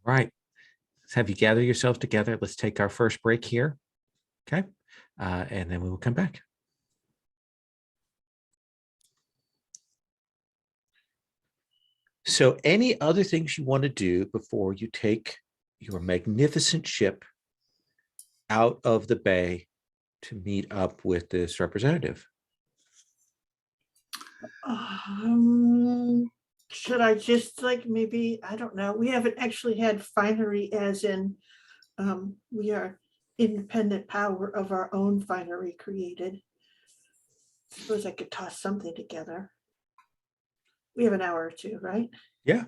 right. Let's have you gather yourself together. Let's take our first break here. Okay. And then we will come back. So any other things you want to do before you take your magnificent ship out of the bay to meet up with this representative? Should I just like maybe, I don't know, we haven't actually had finery as in we are independent power of our own finery created. Suppose I could toss something together. We have an hour or two, right? Yeah.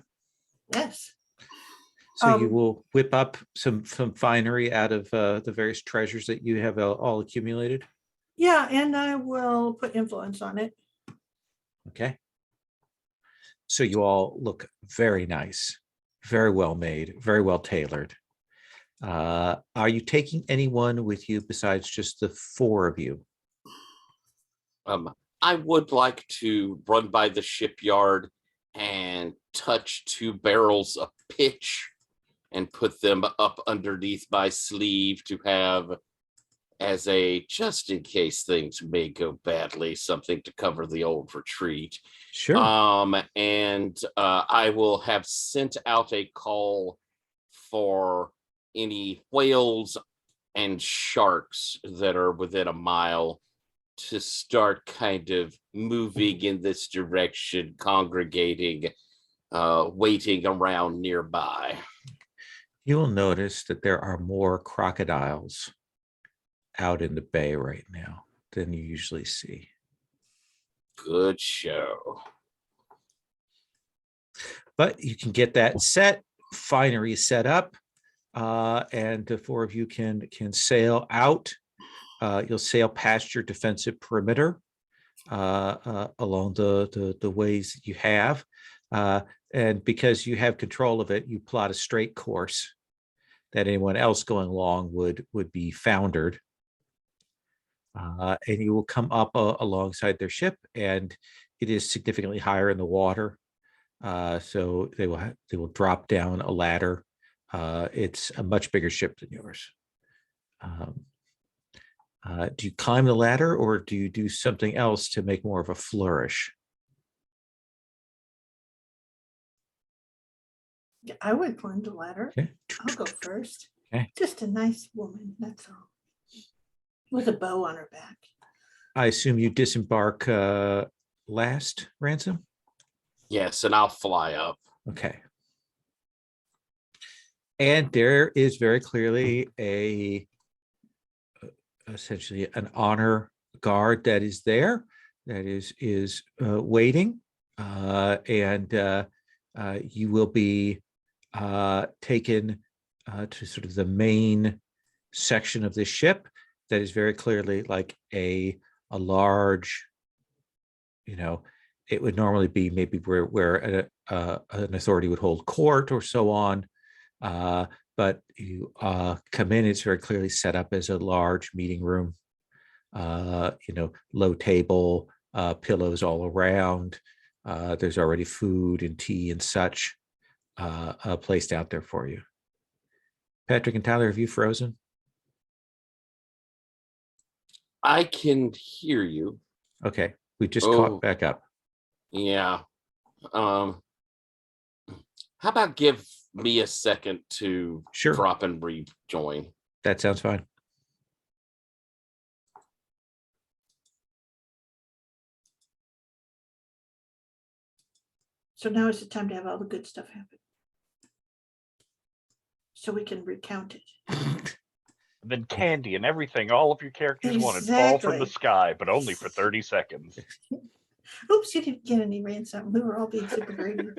Yes. So you will whip up some finery out of the various treasures that you have all accumulated. Yeah, and I will put influence on it. Okay. So you all look very nice, very well made, very well tailored. Are you taking anyone with you besides just the four of you? I would like to run by the shipyard and touch 2 barrels of pitch and put them up underneath my sleeve to have as a just in case things may go badly, something to cover the old retreat. Sure. And I will have sent out a call for any whales and sharks that are within a mile to start kind of moving in this direction, congregating, waiting around nearby. You will notice that there are more crocodiles out in the bay right now than you usually see. Good show. But you can get that set, finery set up, and the four of you can sail out. You'll sail past your defensive perimeter along the ways that you have. And because you have control of it, you plot a straight course that anyone else going along would be foundered. And you will come up alongside their ship, and it is significantly higher in the water. So they will drop down a ladder. It's a much bigger ship than yours. Do you climb the ladder, or do you do something else to make more of a flourish? Yeah, I would climb the ladder. Okay. I'll go first. Okay. Just a nice woman, that's all. With a bow on her back. I assume you disembark last, Ransom? Yes, and I'll fly up. Okay. And there is very clearly essentially an honor guard that is there, that is waiting, and you will be taken to sort of the main section of the ship that is very clearly like a large, it would normally be maybe where an authority would hold court or so on. But you come in, it's very clearly set up as a large meeting room, low table, pillows all around. There's already food and tea and such placed out there for you. Patrick and Tyler, have you frozen? I can hear you. Okay, we just caught back up. Yeah. How about give me a second to drop and rejoin? That sounds fine. So now is the time to have all the good stuff happen. So we can recount it. Then candy and everything all of your characters wanted fall from the Exactly. sky, but only for 30 seconds. Oops, you didn't get any ransom. We were all being super greedy.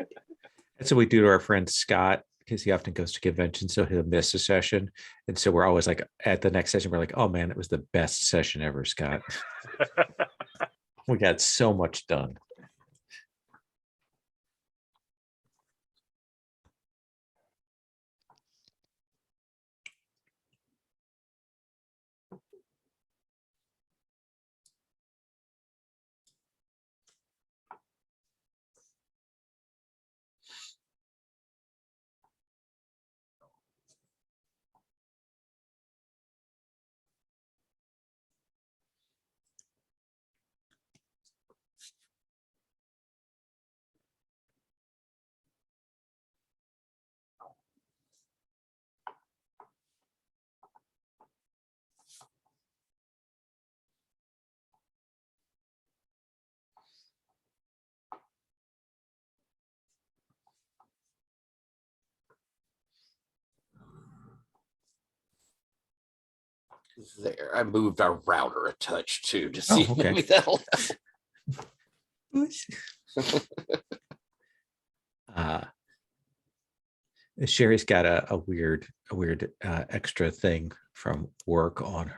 That's what we do to our friend Scott, because he often goes to conventions, so he'll miss a session. And so we're always like, at the next session, we're like, oh man, it was the best session ever, Scott. We got so much done. There, I moved our router a touch too to Oh, see if okay. maybe that'll help. Sherry's got a weird extra thing from work on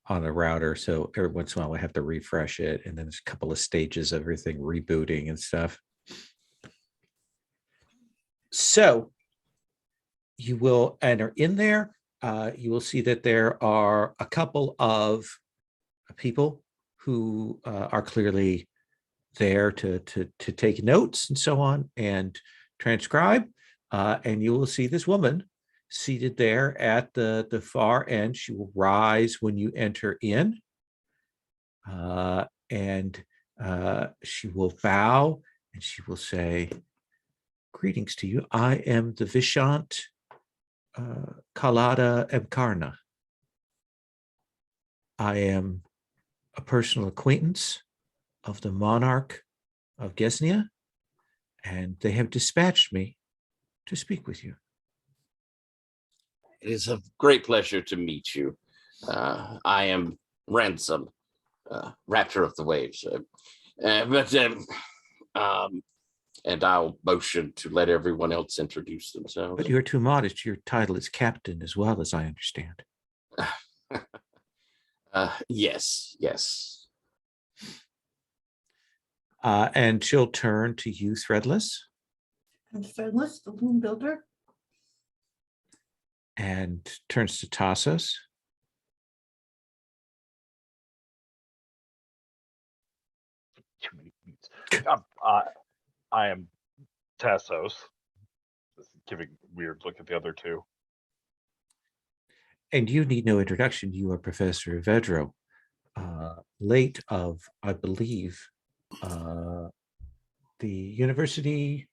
the router, so every once in a while we have to refresh it, and then there's a couple of stages of everything rebooting and stuff. So you will enter in there. You will see that there are a couple of people who are clearly there to take notes and so on and transcribe. And you will see this woman seated there at the far end. She will rise when you enter in, and she will bow and she will say, "Greetings to you. I am the Vishant Kalada Ebkarna. I am a personal acquaintance of the monarch of Gesnia, and they have dispatched me to speak with you." It is a great pleasure to meet you. I am Ransom, Raptor of the Waves. And I'll motion to let everyone else introduce themselves. But you're too modest. Your title is captain as well, as I understand. Yes. And she'll turn to you, Threadless, And Threadless, the loom builder. and turns to Tassos. Too many beats. I am Tassos. Giving a weird look at the other two. And you need no introduction. You are Professor Vedro, late of, I believe, the University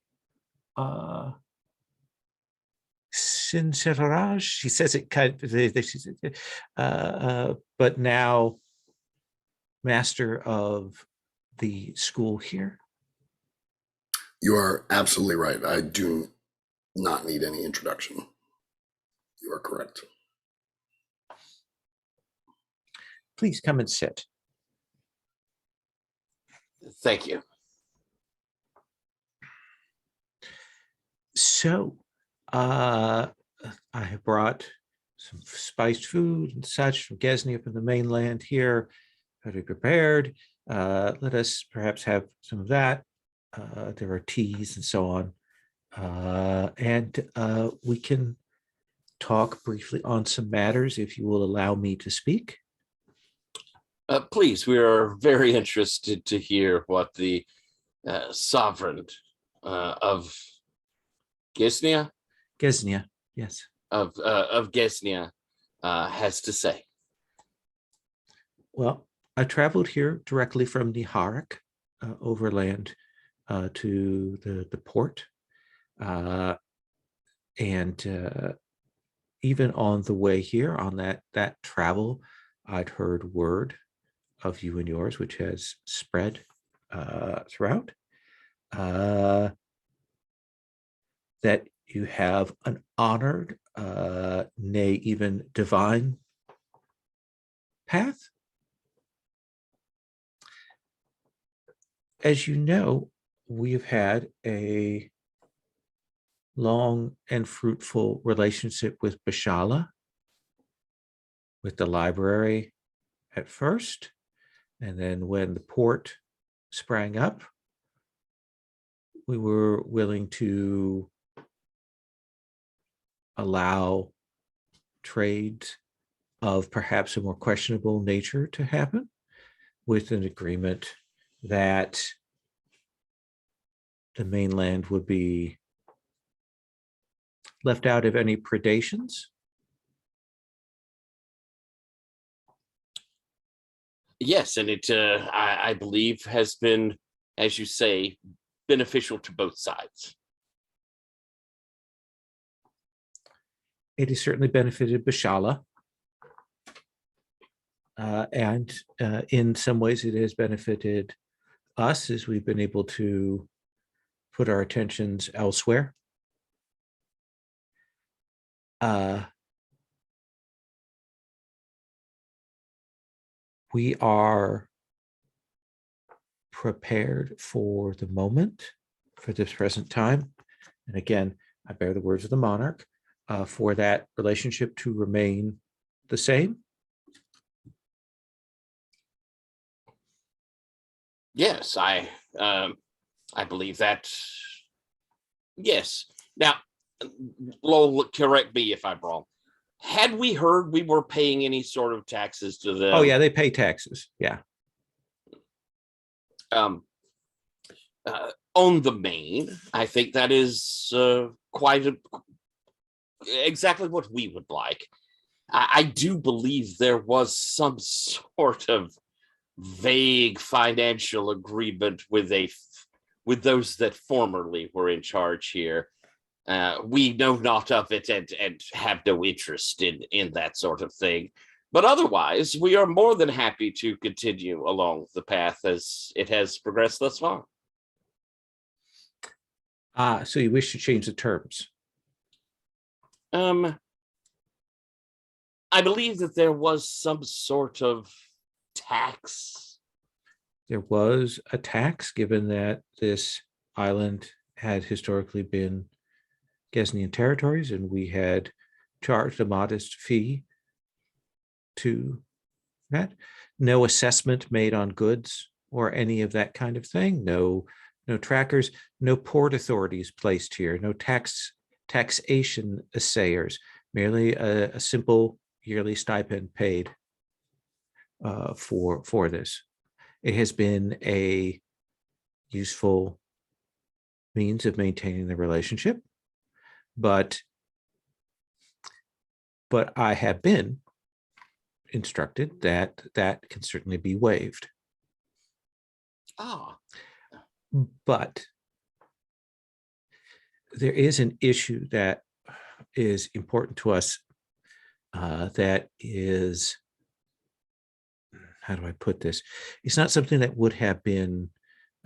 Sincerage. She says it kind of, but now master of the school here. You are absolutely right. I do not need any introduction. You are correct. Please come and sit. Thank you. So, I have brought some spiced food and such from Gesnia, from the mainland here, already prepared. Let us perhaps have some of that. There are teas and so on. And we can talk briefly on some matters if you will allow me to speak. Please, we are very interested to hear what the sovereign of Gesnia, yes. of Gesnia has to say. Well, I traveled here directly from Niharak, overland to the port. And even on the way here, on that travel, I'd heard word of you and yours, which has spread throughout, that you have an honored, nay, even divine path. As you know, we've had a long and fruitful relationship with Bashala, with the library at first, and then when the port sprang up, we were willing to allow trades of perhaps a more questionable nature to happen, with an agreement that the mainland would be left out of any predations. Yes, and it, I believe, has been, as you say, beneficial to both sides. It has certainly benefited Bashala. And in some ways it has benefited us, as we've been able to put our attentions elsewhere. We are prepared for the moment, for this present time. And again, I bear the words of the monarch, for that relationship to remain the same. Yes, I believe that. Yes. Now, Lowell, correct me if I'm wrong. Had we heard we were paying any sort of taxes to them? Oh yeah, they pay taxes. Yeah. On the main, I think that is exactly what we would like. I do believe there was some sort of vague financial agreement with those that formerly were in charge here. We know not of it and have no interest in that sort of thing. But otherwise, we are more than happy to continue along the path as it has progressed thus far. So you wish to change the terms? I believe that there was some sort of tax. There was a tax, given that this island had historically been Gesnian territories, and we had charged a modest fee to that. No assessment made on goods or any of that kind of thing. No trackers, no port authorities placed here, no taxation assayers, merely a simple yearly stipend paid for this. It has been a useful means of maintaining the relationship, but I have been instructed that that can certainly be waived. But there is an issue that is important to us, that is, how do I put this? It's not something that would have been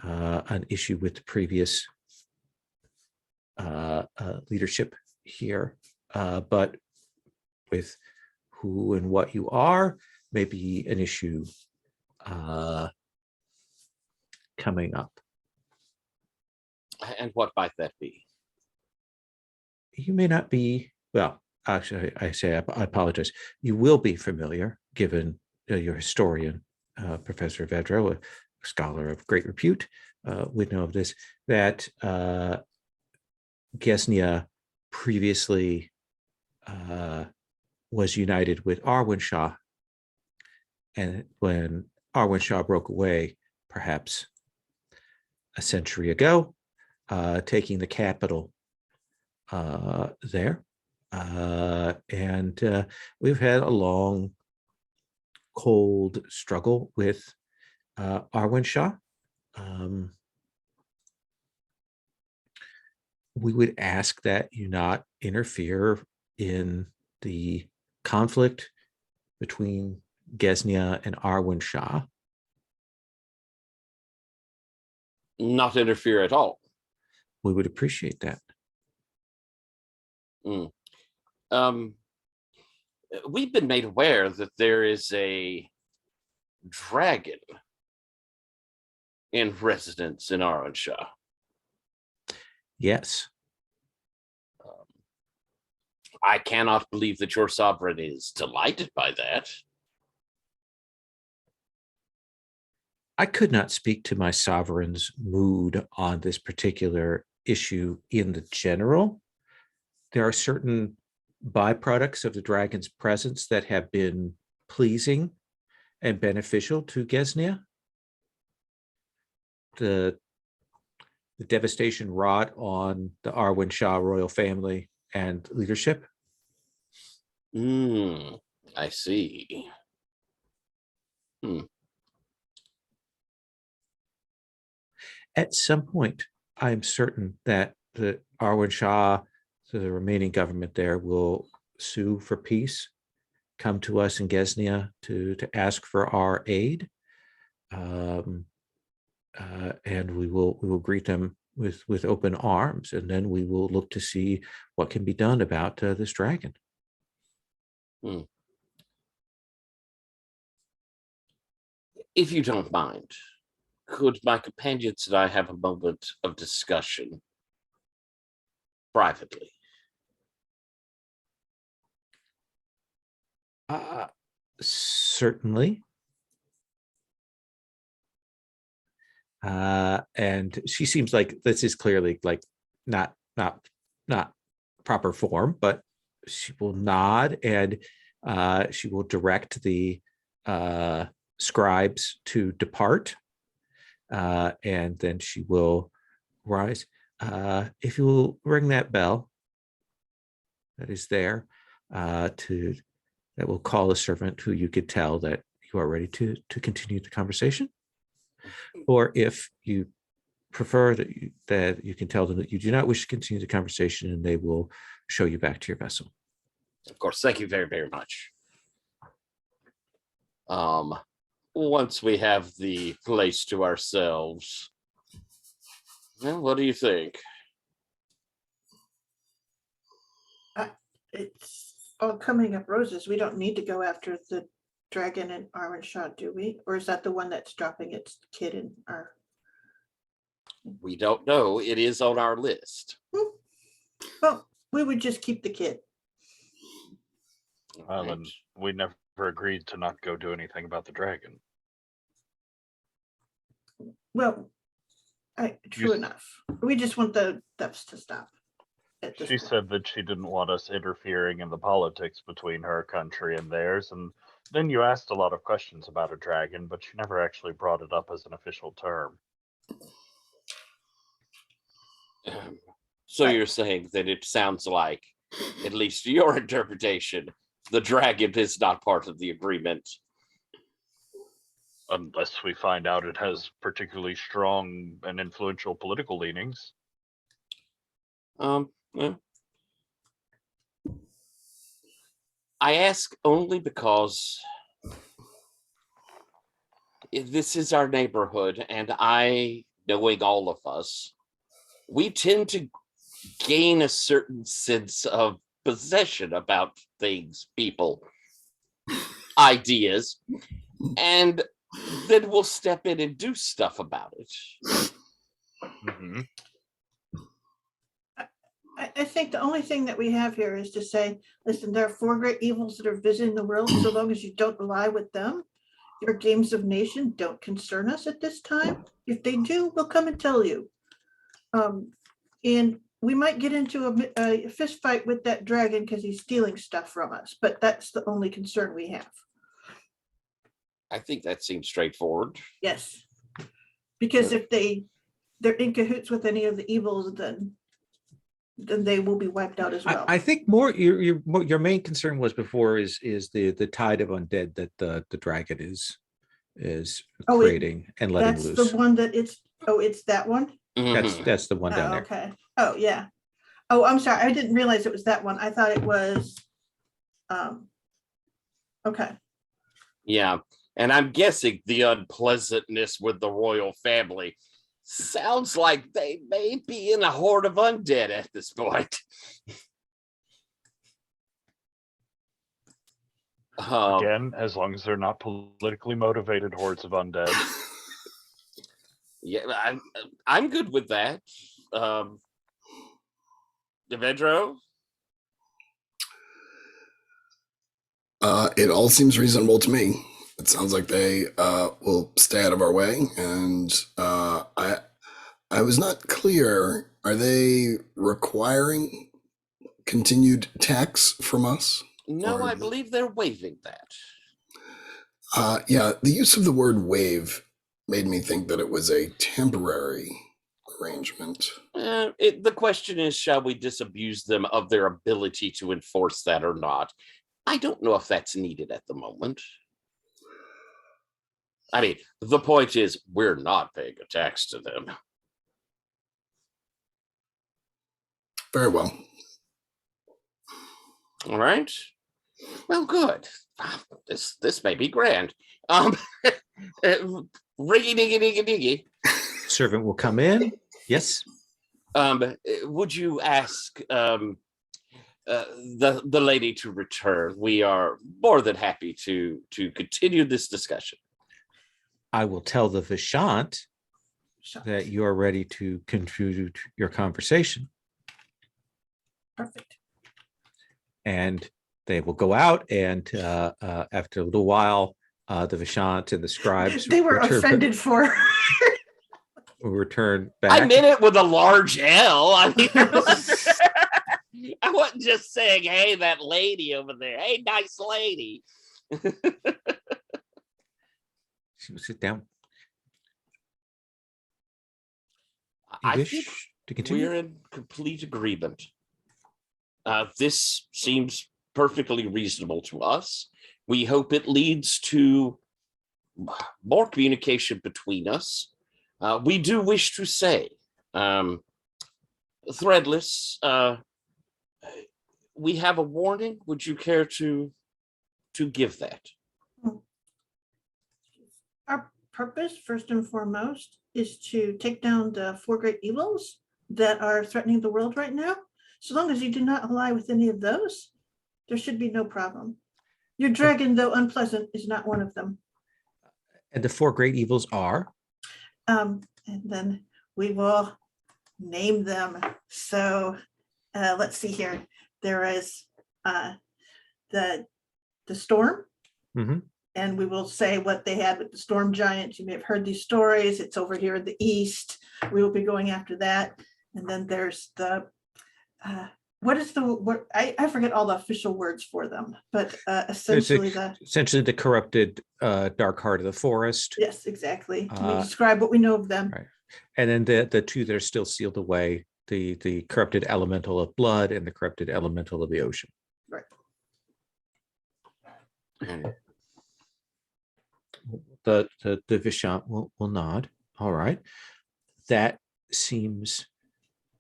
an issue with the previous leadership here, but with who and what you are may be an issue coming up. And what might that be? You may not be, well, actually, I apologize. You will be familiar, given your historian, Professor Vedro, a scholar of great repute, would know of this, that Gesnia previously was united with Arwenshaw. And when Arwenshaw broke away, perhaps a century ago, taking the capital there. And we've had a long, cold struggle with Arwenshaw. We would ask that you not interfere in the conflict between Gesnia and Arwenshaw. Not interfere at all. We would appreciate that. We've been made aware that there is a dragon in residence in Arwenshaw. Yes. I cannot believe that your sovereign is delighted by that. I could not speak to my sovereign's mood on this particular issue in the general. There are certain byproducts of the dragon's presence that have been pleasing and beneficial to Gesnia. The devastation wrought on the Arwenshaw royal family and leadership. I see. At some point, I'm certain that the Arwenshaw, the remaining government there, will sue for peace, come to us in Gesnia to ask for our aid, and we will greet them with open arms, and then we will look to see what can be done about this dragon. If you don't mind, could my companions and I have a moment of discussion privately? Certainly. And she seems like this is clearly like not proper form, but she will nod and she will direct the scribes to depart. And then she will rise. If you will ring that bell that is there, that will call a servant who you could tell that you are ready to continue the conversation. Or if you prefer that you can tell them that you do not wish to continue the conversation, and they will show you back to your vessel. Of course, thank you very, very much. Once we have the place to ourselves, well, what do you think? It's all coming up roses. We don't need to go after the dragon in Armenshot, do we? Or is that the one that's dropping its kid in our? We don't know. It is on our list. Well, we would just keep the kid. Well, and we never agreed to not go do anything about the dragon. Well, true enough. We just want the thefts to stop. She said that she didn't want us interfering in the politics between her country and theirs, and then you asked a lot of questions about a dragon, but you never actually brought it up as an official term. So you're saying that it sounds like, at least your interpretation, the dragon is not part of the agreement. Unless we find out it has particularly strong and influential political leanings. Yeah. I ask only because this is our neighborhood, and knowing all of us, we tend to gain a certain sense of possession about things, people, ideas, and then we'll step in and do stuff about it. Mm-hmm. I think the only thing that we have here is to say, listen, there are 4 great evils that are visiting the world. So long as you don't ally with them, your games of nation don't concern us at this time. If they do, we'll come and tell you. And we might get into a fist fight with that dragon because he's stealing stuff from us, but that's the only concern we have. I think that seems straightforward. Yes, because if they're in cahoots with any of the evils, then they will be wiped out as well. I think more your main concern was before is the tide of undead that the dragon is creating and letting loose. That's the one that it's that one. That's the one down there. Okay. Oh yeah. Oh, I'm sorry. I didn't realize it was that one. I thought it was. Okay. Yeah, and I'm guessing the unpleasantness with the royal family sounds like they may be in a horde of undead at this point. Again, as long as they're not politically motivated hordes of undead. Yeah, I'm good with that. Devedro? It all seems reasonable to me. It sounds like they will stay out of our way, and I was not clear. Are they requiring continued tax from us? No, I believe they're waiving that. Yeah, the use of the word waive made me think that it was a temporary arrangement. The question is, shall we disabuse them of their ability to enforce that or not? I don't know if that's needed at the moment. I mean, the point is, we're not paying a tax to them. Very well. All right. Well, good. This may be grand. Ringy diggy diggy diggy. Servant will come in. Yes. Would you ask the lady to return? We are more than happy to continue this discussion. I will tell the Vishant Shucks. that you are ready to contribute your conversation. Perfect. And they will go out, and after a little while, the Vishant and the scribes They were offended for. will return back. I meant it with a large L. I mean, I wasn't just saying, hey, that lady over there. Hey, nice lady. She will sit down. I wish think to continue? we're in complete agreement. This seems perfectly reasonable to us. We hope it leads to more communication between us. We do wish to say, Threadless, we have a warning. Would you care to give that? Our purpose, first and foremost, is to take down the 4 great evils that are threatening the world right now. So long as you do not ally with any of those, there should be no problem. Your dragon, though unpleasant, is not one of them. And the 4 great evils are? And then we will name them. So let's see here. There is the storm. Mm-hmm. And we will say what they had with the storm giants. You may have heard these stories. It's over here in the east. We will be going after that. And then there's the what is the what I forget all the official words for them, but essentially the corrupted dark heart of the forest. Yes, exactly. We describe what we know of them. Right. And then the 2 that are still sealed away, the corrupted elemental of blood and the corrupted elemental of the ocean. Right. And The Vishant will nod. All right. That seems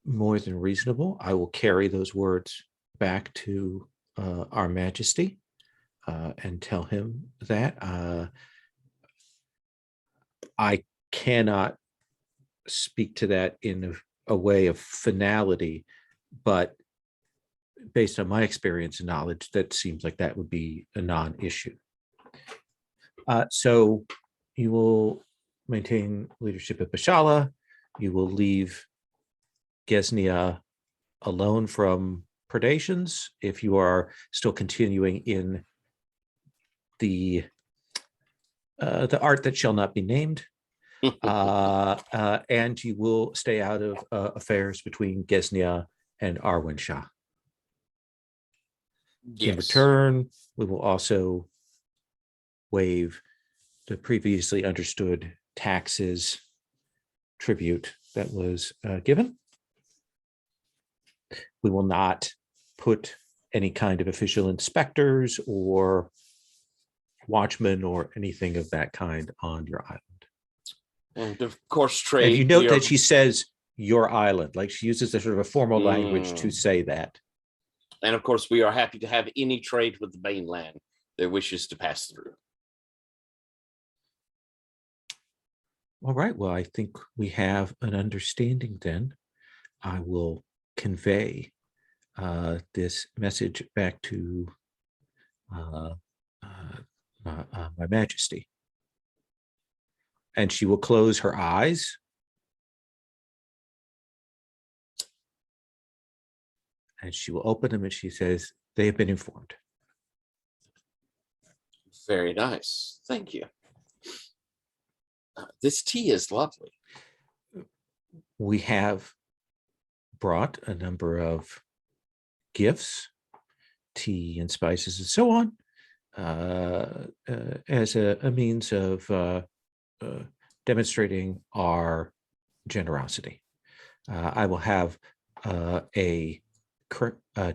more than reasonable. I will carry those words back to Our Majesty and tell him that. I cannot speak to that in a way of finality, but based on my experience and knowledge, that seems like that would be a non-issue. So you will maintain leadership at Bashala. You will leave Gesnia alone from predations if you are still continuing in the art that shall not be named. And you will stay out of affairs between Gesnia and Arwen Shah. yes. In return, we will also waive the previously understood taxes tribute that was given. We will not put any kind of official inspectors or watchmen or anything of that kind on your island. And of course, trade. And you note that she says your island, like she uses a sort of a formal language to say that. And of course, we are happy to have any trade with the mainland that wishes to pass through. All right. Well, I think we have an understanding then. I will convey this message back to My Majesty. And she will close her eyes. And she will open them and she says, they have been informed. Very nice. Thank you. This tea is lovely. We have brought a number of gifts, tea and spices and so on, as a means of demonstrating our generosity. I will have a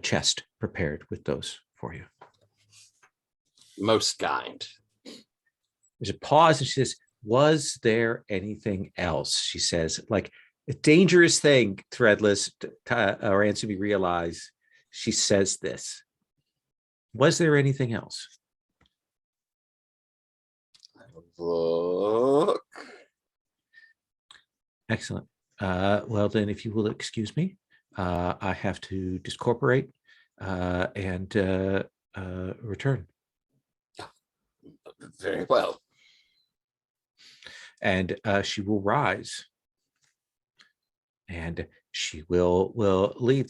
chest prepared with those for you. Most kind. There's a pause and she says, was there anything else? She says, like a dangerous thing, Threadless, or answer me realize she says this. Was there anything else? Look. Excellent. Well, then, if you will excuse me, I have to discorporate and return. Very well. and she will rise, and she will leave.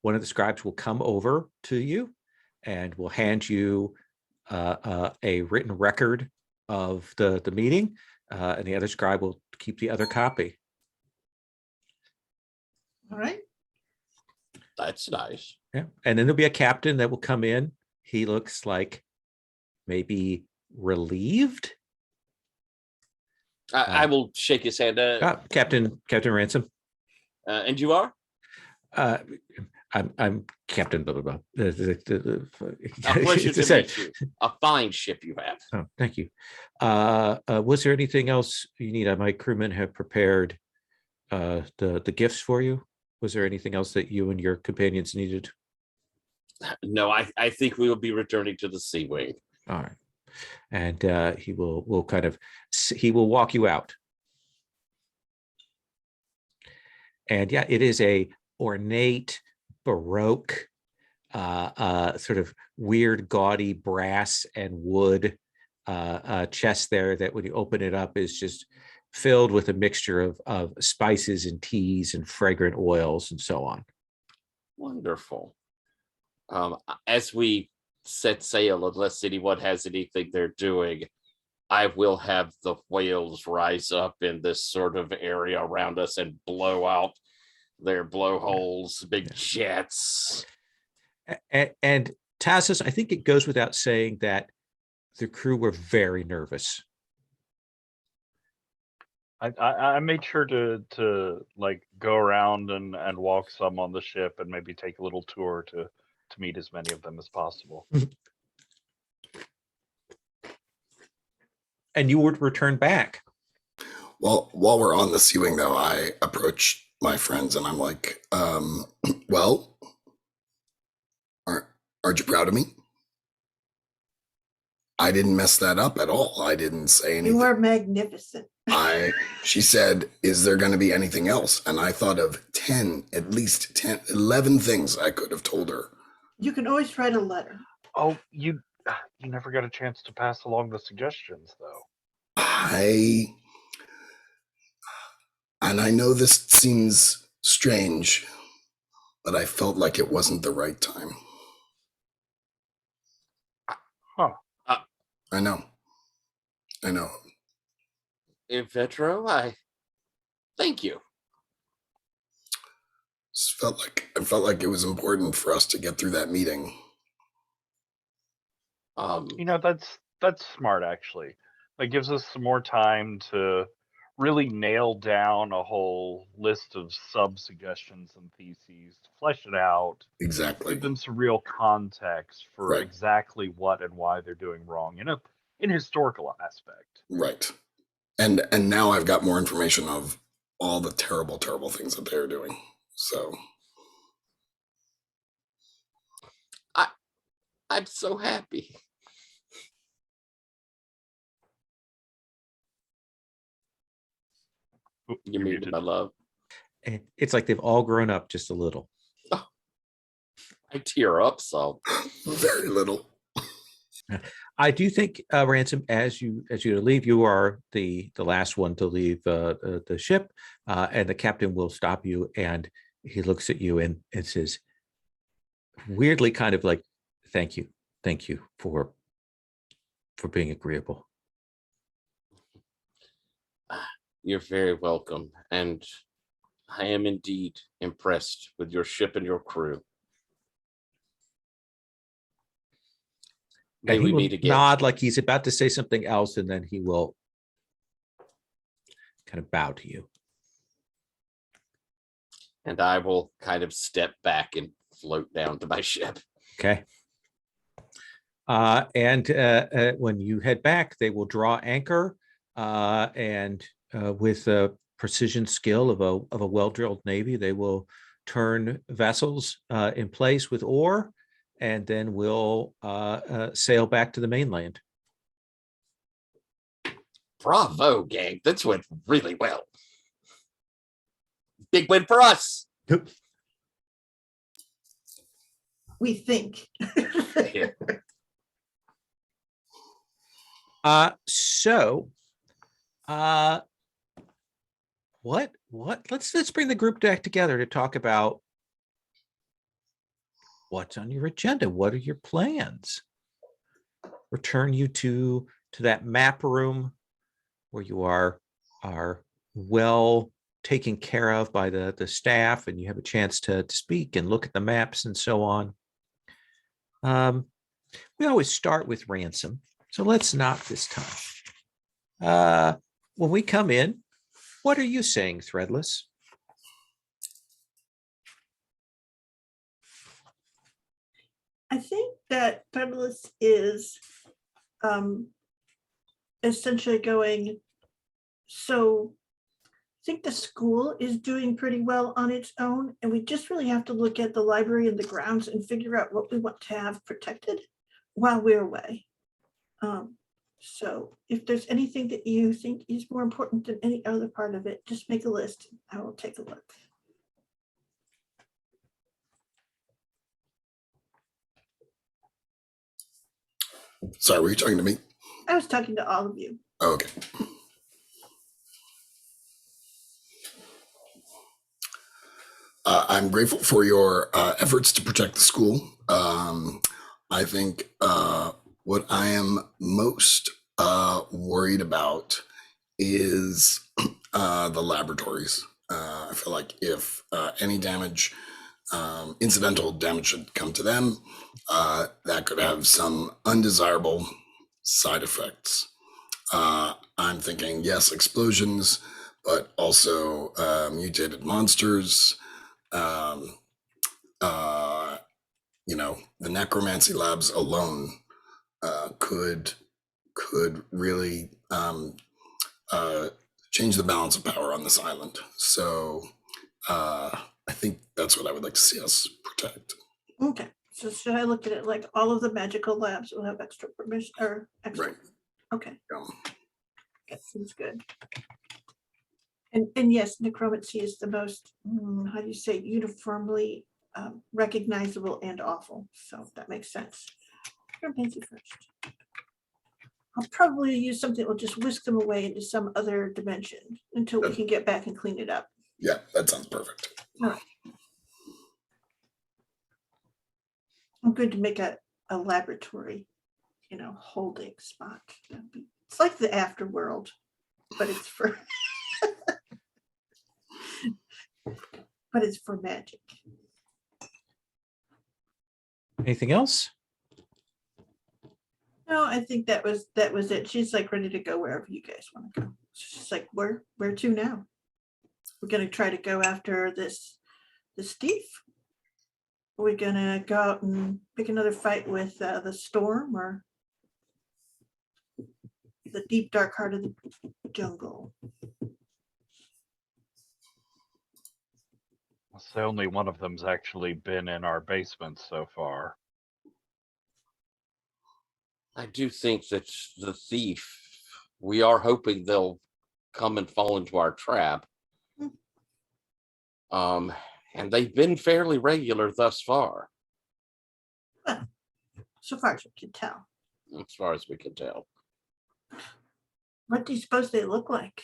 One of the scribes will come over to you and will hand you a written record of the meeting, and the other scribe will keep the other copy. All right. That's nice. Yeah, and then there'll be a captain that will come in. He looks like maybe relieved. I will shake his hand. Captain Ransom. And you are? I'm Captain blah blah blah. A pleasure to meet you. A fine ship you have. Oh, thank you. Was there anything else you need? My crewmen have prepared the gifts for you. Was there anything else that you and your companions needed? No, I think we will be returning to the Sea Wing. All right, and he will walk you out. And yeah, it is a ornate, Baroque, sort of weird, gaudy brass and wood chest there that when you open it up is just filled with a mixture of spices and teas and fragrant oils and so on. Wonderful. As we set sail, unless anyone has anything they're doing, I will have the whales rise up in this sort of area around us and blow out their blowholes, big jets. And Tassus, I think it goes without saying that the crew were very nervous. I made sure to like go around and walk some on the ship and maybe take a little tour to meet as many of them as possible. And you would return back. Well, while we're on the Sea Wing, though, I approach my friends and I'm like, well, aren't you proud of me? I didn't mess that up at all. I didn't say anything. You are magnificent. She said, is there going to be anything else? And I thought of 10, at least 10, 11 things I could have told her. You can always write a letter. Oh, you never got a chance to pass along the suggestions, though. And I know this seems strange, but I felt like it wasn't the right time. Huh. I know. In Vetro, I thank you. I felt like it was important for us to get through that meeting. That's smart, actually. That gives us some more time to really nail down a whole list of sub-suggestions and theses, to flesh it out. Exactly. Give them some real context for exactly what and why they're doing wrong in an historical aspect. Right. And now I've got more information of all the terrible, terrible things that they're doing. So I'm so happy. You muted, my love. It's like they've all grown up just a little. Oh, I tear up so. Very little. I do think, Ransom, as you leave, you are the last one to leave the ship, and the captain will stop you, and he looks at you and says, weirdly, kind of like, thank you for being agreeable. You're very welcome, and I am indeed impressed with your ship and your crew. May we meet again. Nod like he's about to say something else, and then he will kind of bow to you. And I will kind of step back and float down to my ship. Okay. And when you head back, they will draw anchor, and with a precision skill of a well-drilled navy, they will turn vessels in place with oar, and then we'll sail back to the mainland. Bravo, gang. This went really well. Big win for us. We think. So What? Let's bring the group back together to talk about what's on your agenda. What are your plans? Return you to that map room where you are well taken care of by the staff, and you have a chance to speak and look at the maps and so on. We always start with ransom, so let's not this time. When we come in, what are you saying, Threadless? I think that Threadless is essentially going, so I think the school is doing pretty well on its own, and we just really have to look at the library and the grounds and figure out what we want to have protected while we're away. So if there's anything that you think is more important than any other part of it, just make a list. I will take a look. Sorry, were you talking to me? I was talking to all of you. Okay. I'm grateful for your efforts to protect the school. I think what I am most worried about is the laboratories. I feel like if any damage, incidental damage should come to them, that could have some undesirable side effects. I'm thinking, yes, explosions, but also mutated monsters. You know, the necromancy labs alone could really change the balance of power on this island. So I think that's what I would like to see us protect. Okay, so should I look at it like all of the magical labs will have extra permission or extra? Right. Okay, Yeah. that seems good. And yes, necromancy is the most, how do you say, uniformly recognizable and awful. So that makes sense. Necromancy first. I'll probably use something that will just whisk them away into some other dimension until we can get back and clean it up. Yeah, that sounds perfect. All right. I'm going to make a laboratory, you know, holding spot. It's like the afterworld, but it's for but it's for magic. Anything else? No, I think that was it. She's like ready to go wherever you guys want to go. She's like, where to now? We're gonna try to go after this thief. Are we gonna go out and pick another fight with the storm or the deep dark heart of the jungle? So only one of them's actually been in our basement so far. I do think that the thief, we are hoping they'll come and fall into our trap. And they've been fairly regular thus far. Well, so far as we can tell. As far as we can tell. What do you suppose they look like?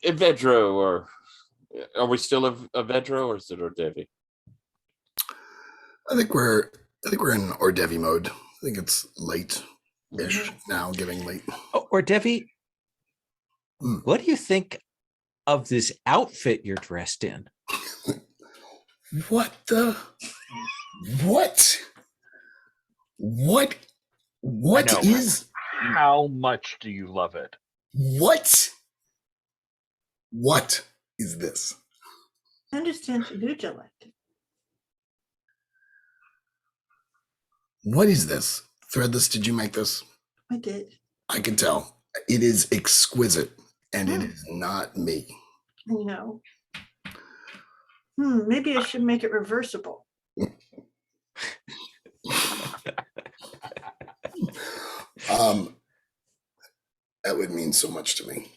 Evedro, or are we still a Evedro, or is it Ordevi? I think we're in Ordevi mode. I think it's late-ish now, getting late. Oh, Ordevi, what do you think of this outfit you're dressed in? What? Is? How much do you love it? What is this? I understand Faluja liked it. What is this? Threadless, did you make this? I did. I can tell. It is exquisite, and it is not me. I know. Maybe I should make it reversible. That would mean so much to me.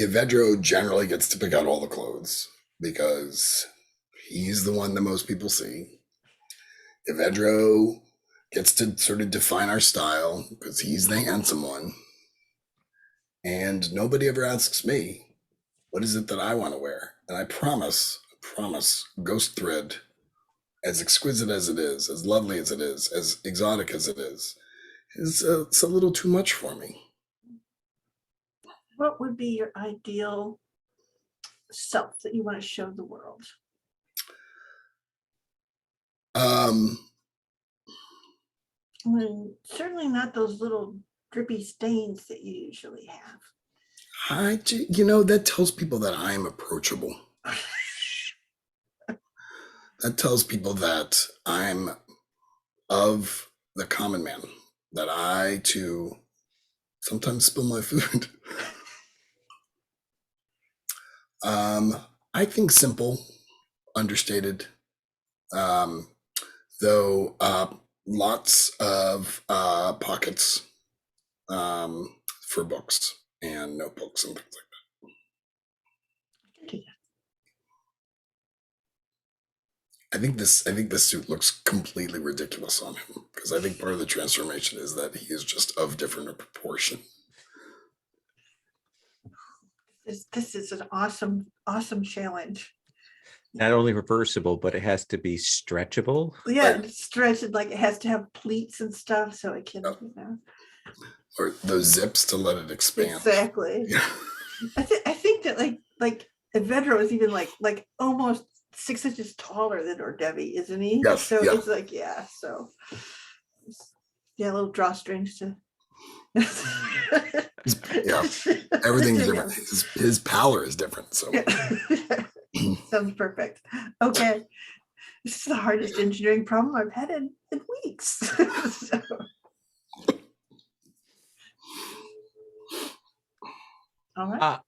Evedro generally gets to pick out all the clothes because he's the one that most people see. Evedro gets to sort of define our style because he's the handsome one. And nobody ever asks me, what is it that I want to wear? And I promise, Ghost Thread, as exquisite as it is, as lovely as it is, as exotic as it is it's a little too much for me. What would be your ideal self that you want to show the world? I mean, certainly not those little drippy stains that you usually have. That tells people that I'm approachable. That tells people that I'm of the common man, that I too sometimes spill my food. I think simple, understated, though lots of pockets for books and notebooks and things like that. I think this suit looks completely ridiculous on him because I think part of the transformation is that he is just of different proportion. This is an awesome challenge. Not only reversible, but it has to be stretchable. Yeah, it's stretched, like it has to have pleats and stuff so it can, or those zips to let it expand. Exactly. Yeah. I think that like Evedro is even like almost 6 inches taller than Ordevi, isn't he? Yes. So yeah. it's like, so little drawstrings to yeah, everything's different. His pallor is different. So sounds perfect. Okay, this is the hardest engineering problem I've had in weeks. So. All right.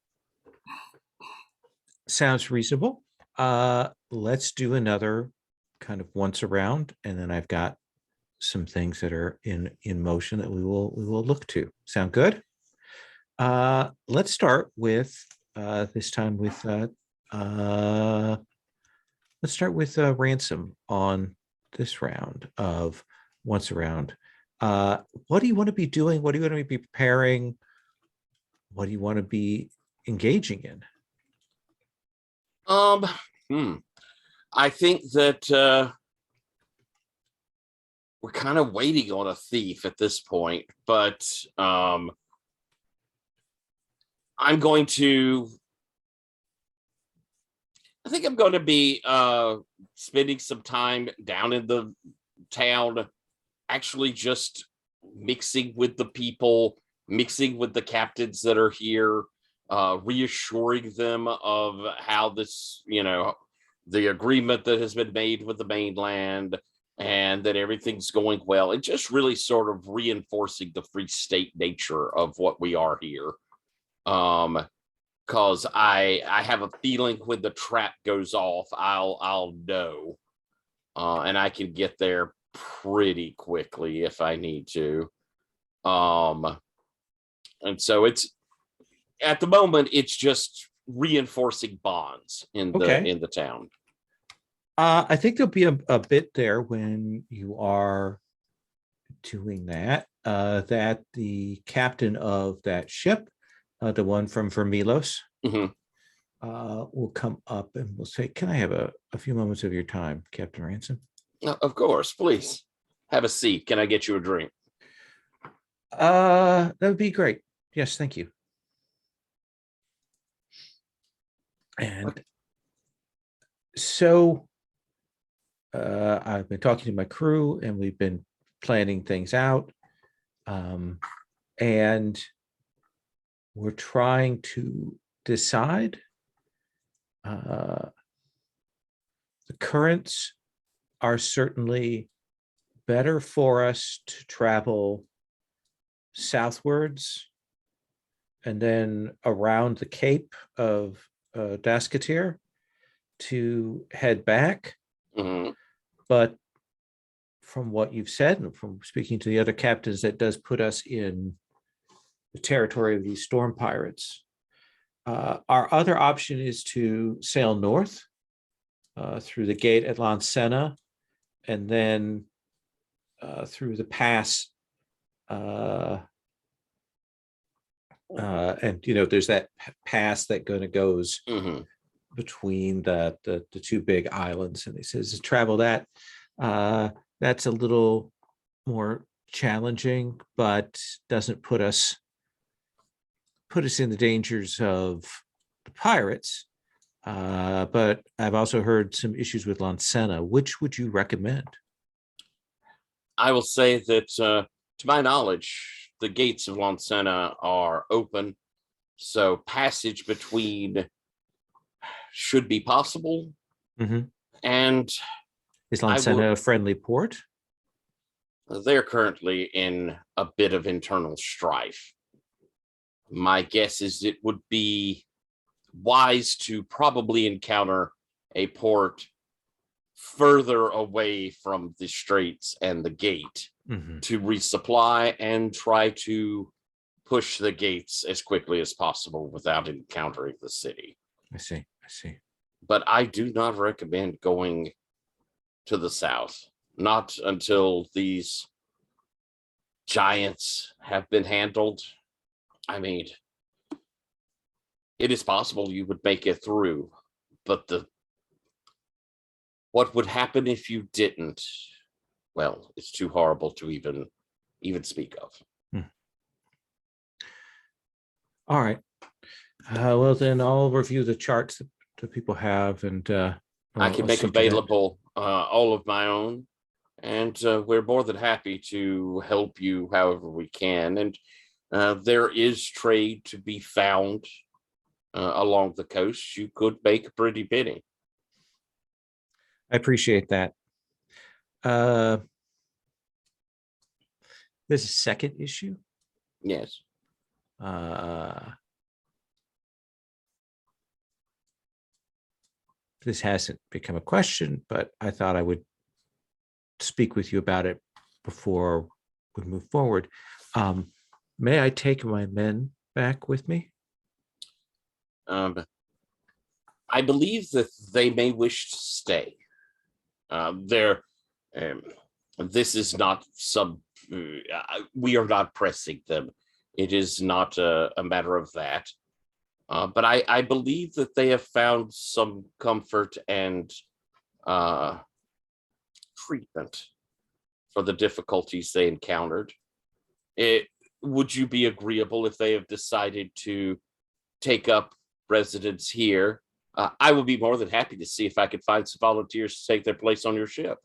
Sounds reasonable. Let's do another kind of once around, and then I've got some things that are in motion that we will look to. Sound good? Let's start with this time with let's start with Ransom on this round of once around. What do you want to be doing? What do you want to be preparing? What do you want to be engaging in? I think that we're kind of waiting on a thief at this point, but I'm going to be spending some time down in the town, actually just mixing with the people, mixing with the captains that are here, reassuring them of how this, the agreement that has been made with the mainland and that everything's going well, and just really sort of reinforcing the free state nature of what we are here. Because I have a feeling when the trap goes off, I'll know, and I can get there pretty quickly if I need to. And so it's at the moment it's just reinforcing bonds in the town. I think there'll be a bit there when you are doing that. That the captain of that ship, the one from Vermilos, will come up and will say, "Can I have a few moments of your time, Captain Ransom?" Of course, please have a seat. Can I get you a drink? That would be great. Yes, thank you. And so I've been talking to my crew and we've been planning things out. And we're trying to decide. The currents are certainly better for us to travel southwards and then around the Cape of Dasketir to head back. But from what you've said and from speaking to the other captains, that does put us in the territory of these storm pirates. Our other option is to sail north through the gate at Lansena and then through the pass. And there's that pass that goes between the two big islands, and he says to travel that. That's a little more challenging, but doesn't put us in the dangers of the pirates. But I've also heard some issues with Lancena. Which would you recommend? I will say that, to my knowledge, the gates of Lancena are open, so passage between should be possible. And is Lancena a friendly port? They're currently in a bit of internal strife. My guess is it would be wise to probably encounter a port further away from the straits and the gate to resupply and try to push the gates as quickly as possible without encountering the city. I see. But I do not recommend going to the south, not until these giants have been handled. I mean, it is possible you would make it through, but what would happen if you didn't? Well, it's too horrible to even speak of. All right. Well, then I'll review the charts that people have, and I can make available all of my own, and we're more than happy to help you however we can. And there is trade to be found along the coast. You could make a pretty penny. I appreciate that. There's a second issue. Yes. This hasn't become a question, but I thought I would speak with you about it before we move forward. May I take my men back with me? I believe that they may wish to stay. This is not we are not pressing them. It is not a matter of that. But I believe that they have found some comfort and treatment for the difficulties they encountered. Would you be agreeable if they have decided to take up residence here? I would be more than happy to see if I could find some volunteers to take their place on your ship.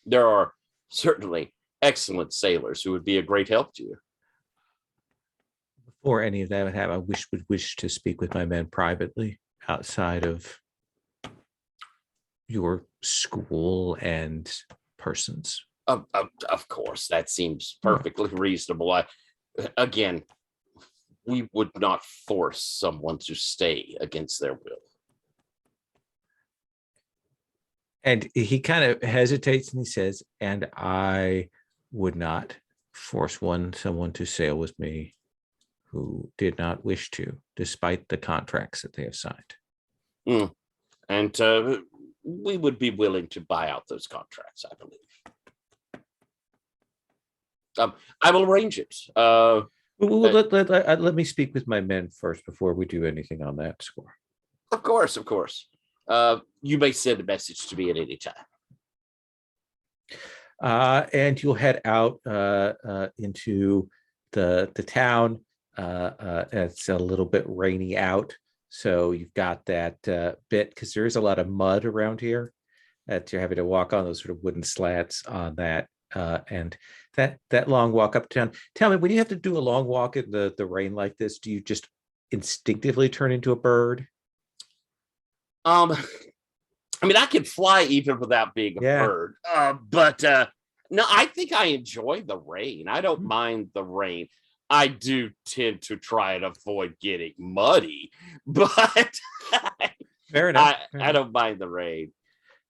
There are certainly excellent sailors who would be a great help to you. Before any of that would happen, I would wish to speak with my men privately outside of your school and persons. Of course, that seems perfectly reasonable. Again, we would not force someone to stay against their will. And he kind of hesitates and he says, and I would not force someone to sail with me who did not wish to, despite the contracts that they have signed. And we would be willing to buy out those contracts, I believe. I will arrange it. Let me speak with my men first before we do anything on that score. Of course. You may send a message to me at any time. And you'll head out into the town. It's a little bit rainy out, so you've got that bit, because there is a lot of mud around here that you're having to walk on, those sort of wooden slats on that. And that long walk uptown. Tell me, when you have to do a long walk in the rain like this, do you just instinctively turn into a bird? I mean, I can fly even without being a bird. But no, I think I enjoy the rain. I don't mind the rain. I do tend to try and avoid getting muddy, but fair enough. I don't mind the rain.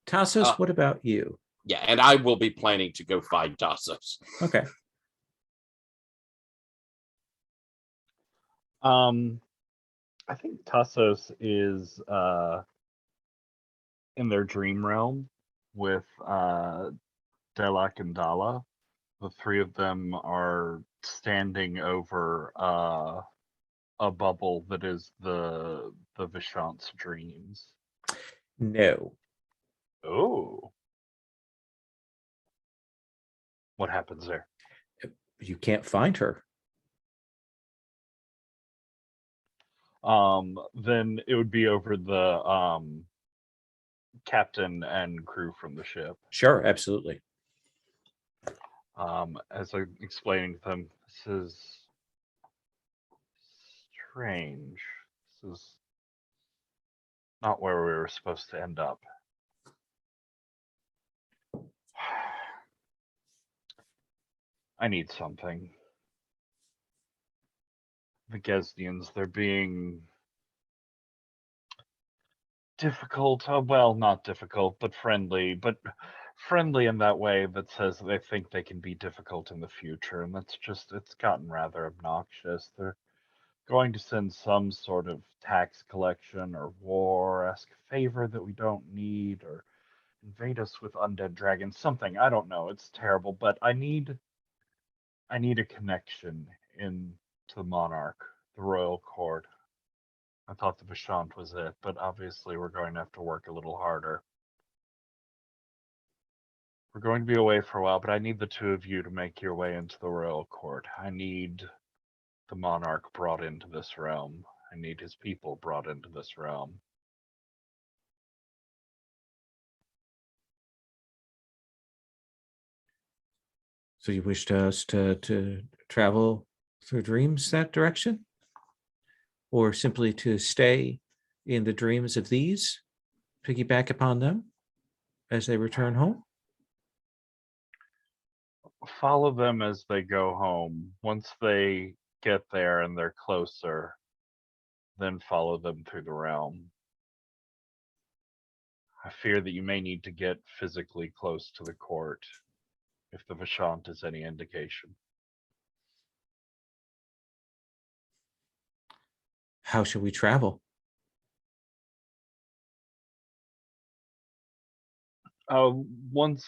Tassos, what about you? Yeah, and I will be planning to go find Tassos. Okay. I think Tassos is in their dream realm with Delak and Dala. The three of them are standing over a bubble that is the Vishant's dreams. No. Oh. What happens there? You can't find her. Then it would be over the captain and crew from the ship. Sure, absolutely. As I'm explaining to them, this is strange. This is not where we were supposed to end up. I need something. The Gesnians, they're being difficult. Well, not difficult, but friendly in that way that says they think they can be difficult in the future. And that's just, it's gotten rather obnoxious. They're going to send some sort of tax collection or war-esque favor that we don't need, or invade us with undead dragons, something. I don't know. It's terrible, but I need a connection into the monarch, the royal court. I thought the Vishant was it, but obviously we're going to have to work a little harder. We're going to be away for a while, but I need the two of you to make your way into the royal court. I need the monarch brought into this realm. I need his people brought into this realm. So you wished us to travel through dreams that direction? Or simply to stay in the dreams of these, piggyback upon them as they return home? Follow them as they go home. Once they get there and they're closer, then follow them through the realm. I fear that you may need to get physically close to the court, if the Vishant is any indication. How shall we travel? Once,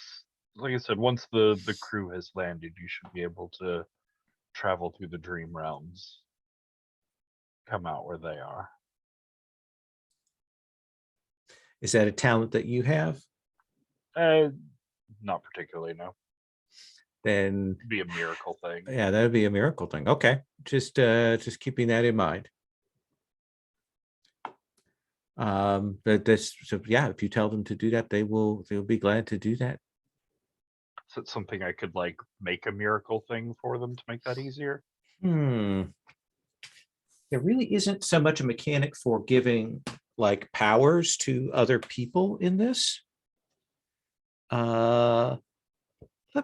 like I said, once the crew has landed, you should be able to travel through the dream realms. Come out where they are. Is that a talent that you have? Not particularly, no. Then It'd be a miracle thing. yeah, that would be a miracle thing. Okay, just keeping that in mind. But this, so yeah, if you tell them to do that, they'll be glad to do that. Is it something I could like make a miracle thing for them to make that easier? There really isn't so much a mechanic for giving like powers to other people in this. Let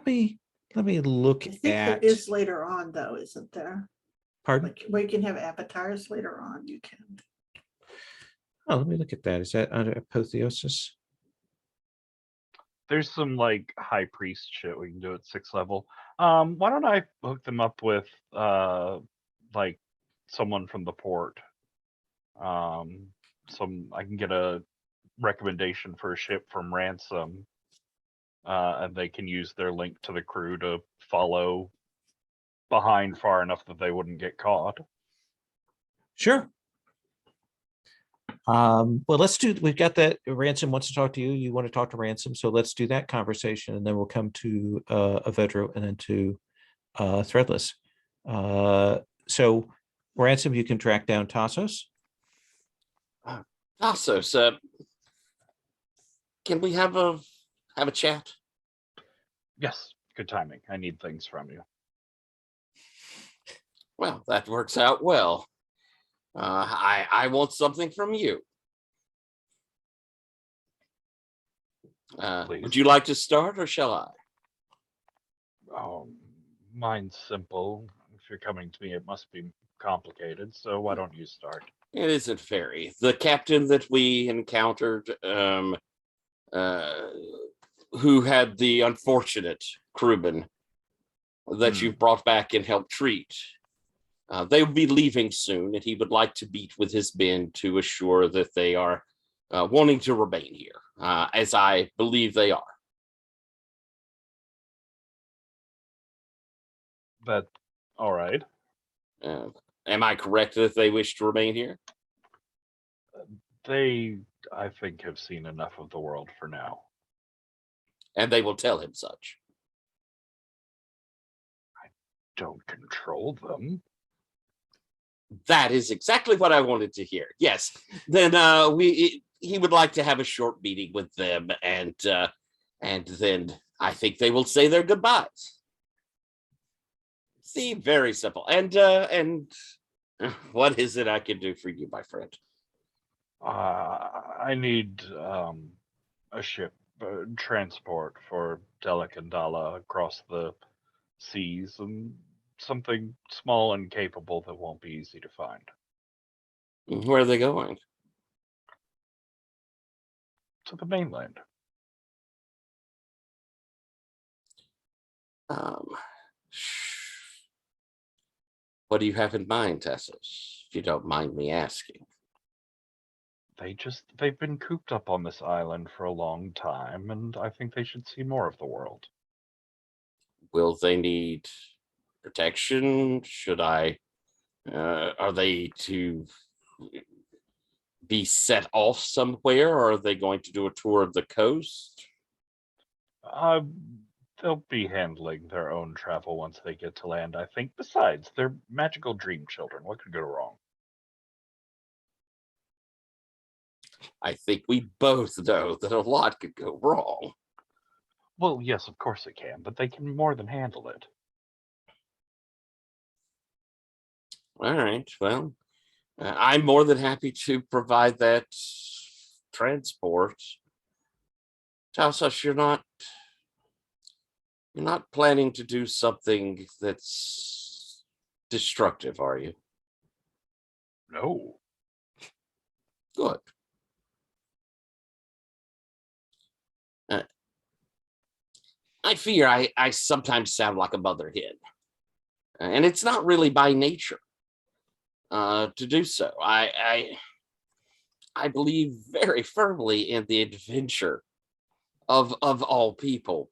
me look I think there at. is later on though, isn't there? Pardon? Like where you can have avatars later on, you can. Oh, let me look at that. Is that under apotheosis? There's some like high priest shit we can do at 6th level. Why don't I hook them up with like someone from the port? I can get a recommendation for a ship from Ransom, and they can use their link to the crew to follow behind far enough that they wouldn't get caught. Sure. Well, we've got that. Ransom wants to talk to you. You want to talk to Ransom. So let's do that conversation, and then we'll come to Avedro and then to Threadless. So Ransom, you can track down Tassos. Tassos, can we have a chat? Yes, good timing. I need things from you. Well, that works out well. I want something from you. Would you like to start, or shall I? Mine's simple. If you're coming to me, it must be complicated. So why don't you start? It isn't very. The captain that we encountered, who had the unfortunate crewman that you brought back and helped treat. They will be leaving soon, and he would like to meet with his men to assure that they are wanting to remain here, as I believe they are. That all right. Am I correct that they wish to remain here? They, I think, have seen enough of the world for now. And they will tell him such. Don't control them. That is exactly what I wanted to hear. Yes. Then he would like to have a short meeting with them, and then I think they will say their goodbyes. See, very simple. And what is it I can do for you, my friend? I need a ship transport for Delek and Dala across the seas, and something small and capable that won't be easy to find. Where are they going? To the mainland. What do you have in mind, Tessus, if you don't mind me asking? They've been cooped up on this island for a long time, and I think they should see more of the world. Will they need protection? Should I, are they to be set off somewhere, or are they going to do a tour of the coast? They'll be handling their own travel once they get to land, I think. Besides, they're magical dream children. What could go wrong? I think we both know that a lot could go wrong. Well, yes, of course it can, but they can more than handle it. All right. Well, I'm more than happy to provide that transport. Tausas, you're not planning to do something that's destructive, are you? No. Good. I fear I sometimes sound like a mother hen, and it's not really by nature to do so. I believe very firmly in the adventure of all people.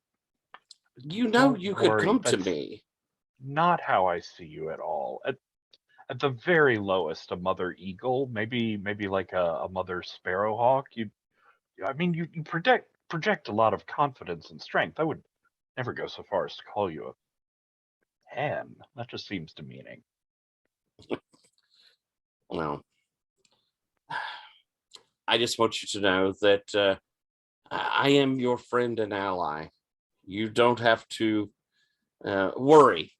You know, Don't you could worry, come to that's me. not how I see you at all. At the very lowest, a mother eagle, maybe like a mother sparrowhawk. You project a lot of confidence and strength. I would never go so far as to call you a hen. That just seems demeaning. Well, I just want you to know that I am your friend and ally. You don't have to worry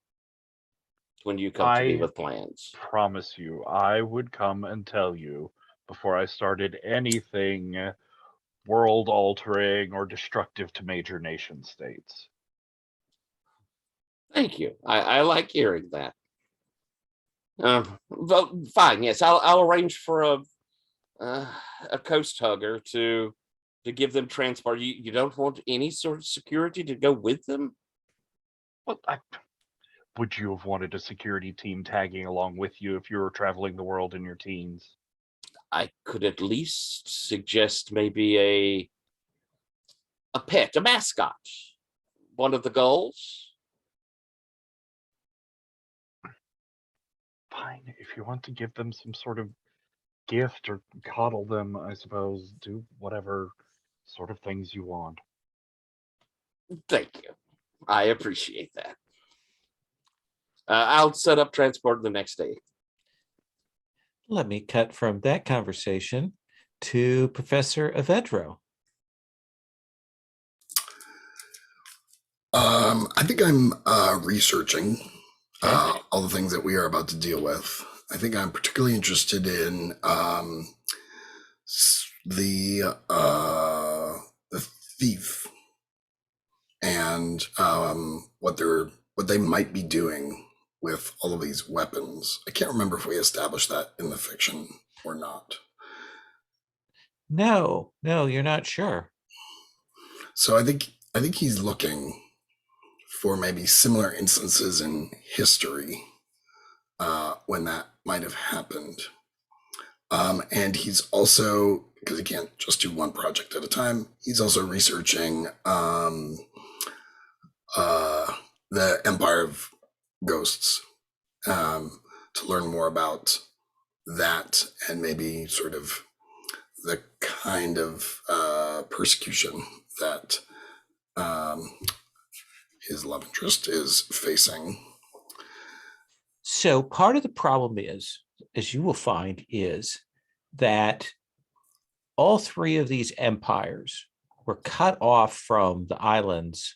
when you come to me with plans. Promise you, I would come and tell you before I started anything world-altering or destructive to major nation states. Thank you. I like hearing that. Fine. Yes, I'll arrange for a coast hugger to give them transport. You don't want any sort of security to go with them? Well, would you have wanted a security team tagging along with you if you were traveling the world in your teens? I could at least suggest maybe a pet, a mascot, one of the gulls. Fine, if you want to give them some sort of gift or coddle them, I suppose, do whatever sort of things you want. Thank you. I appreciate that. I'll set up transport the next day. Let me cut from that conversation to Professor Avedro. I think I'm researching all the things that we are about to deal with. I think I'm particularly interested in the thief and what they might be doing with all of these weapons. I can't remember if we established that in the fiction or not. No, you're not sure. So I think he's looking for maybe similar instances in history when that might have happened. And he's also, because he can't just do one project at a time, he's also researching the Empire of ghosts, to learn more about that and maybe sort of the kind of persecution that his love interest is facing. So part of the problem is, as you will find, is that all three of these empires were cut off from the islands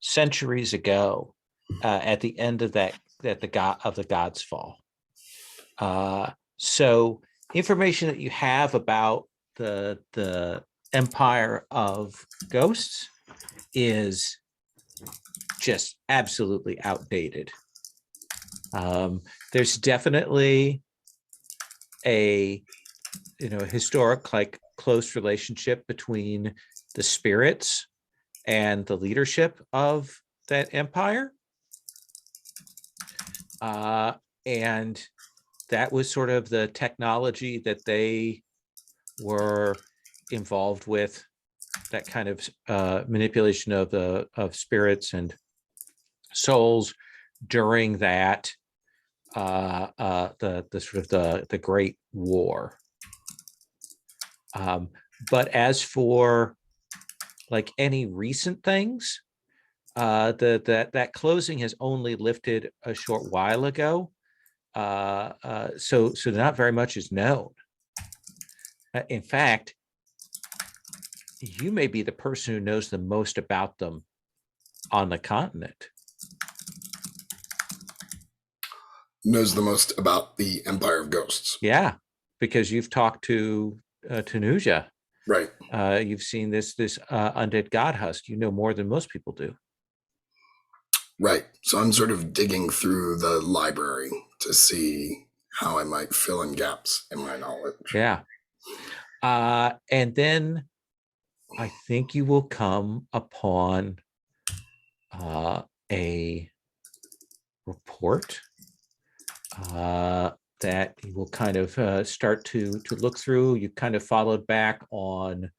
centuries ago, at the end of that, at the gods' fall. So information that you have about the empire of ghosts is just absolutely outdated. There's definitely a historic, like, close relationship between the spirits and the leadership of that empire. And that was sort of the technology that they were involved with, that kind of manipulation of spirits and souls during that the sort of the Great War. But as for like any recent things, that closing has only lifted a short while ago. So not very much is known. In fact, you may be the person who knows the most about them on the continent. Knows the most about the Empire of Ghosts. Yeah, because you've talked to Tanuja. Right. You've seen this undead god husk. You know more than most people do. Right. So I'm sort of digging through the library to see how I might fill in gaps in my knowledge. Yeah. And then I think you will come upon a report that you will kind of start to look through. You kind of followed back on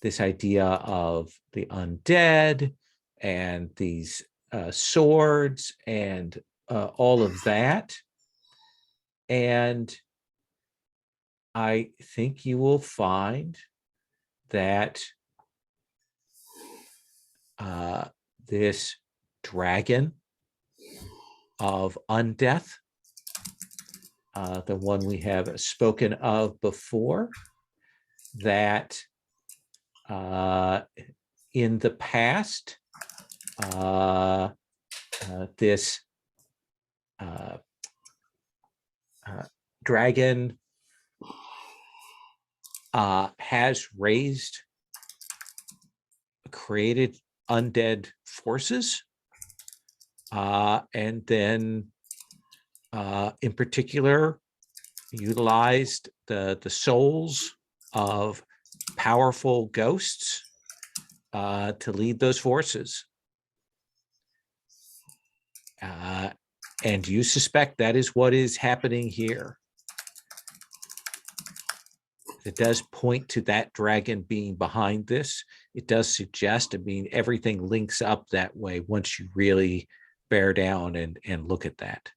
this idea of the undead and these swords and all of that. And I think you will find that this dragon of undeath, the one we have spoken of before, that in the past, this dragon has created undead forces, and then in particular utilized the souls of powerful ghosts to lead those forces. And you suspect that is what is happening here. It does point to that dragon being behind this. It does suggest, I mean, everything links up that way once you really bear down and look at that.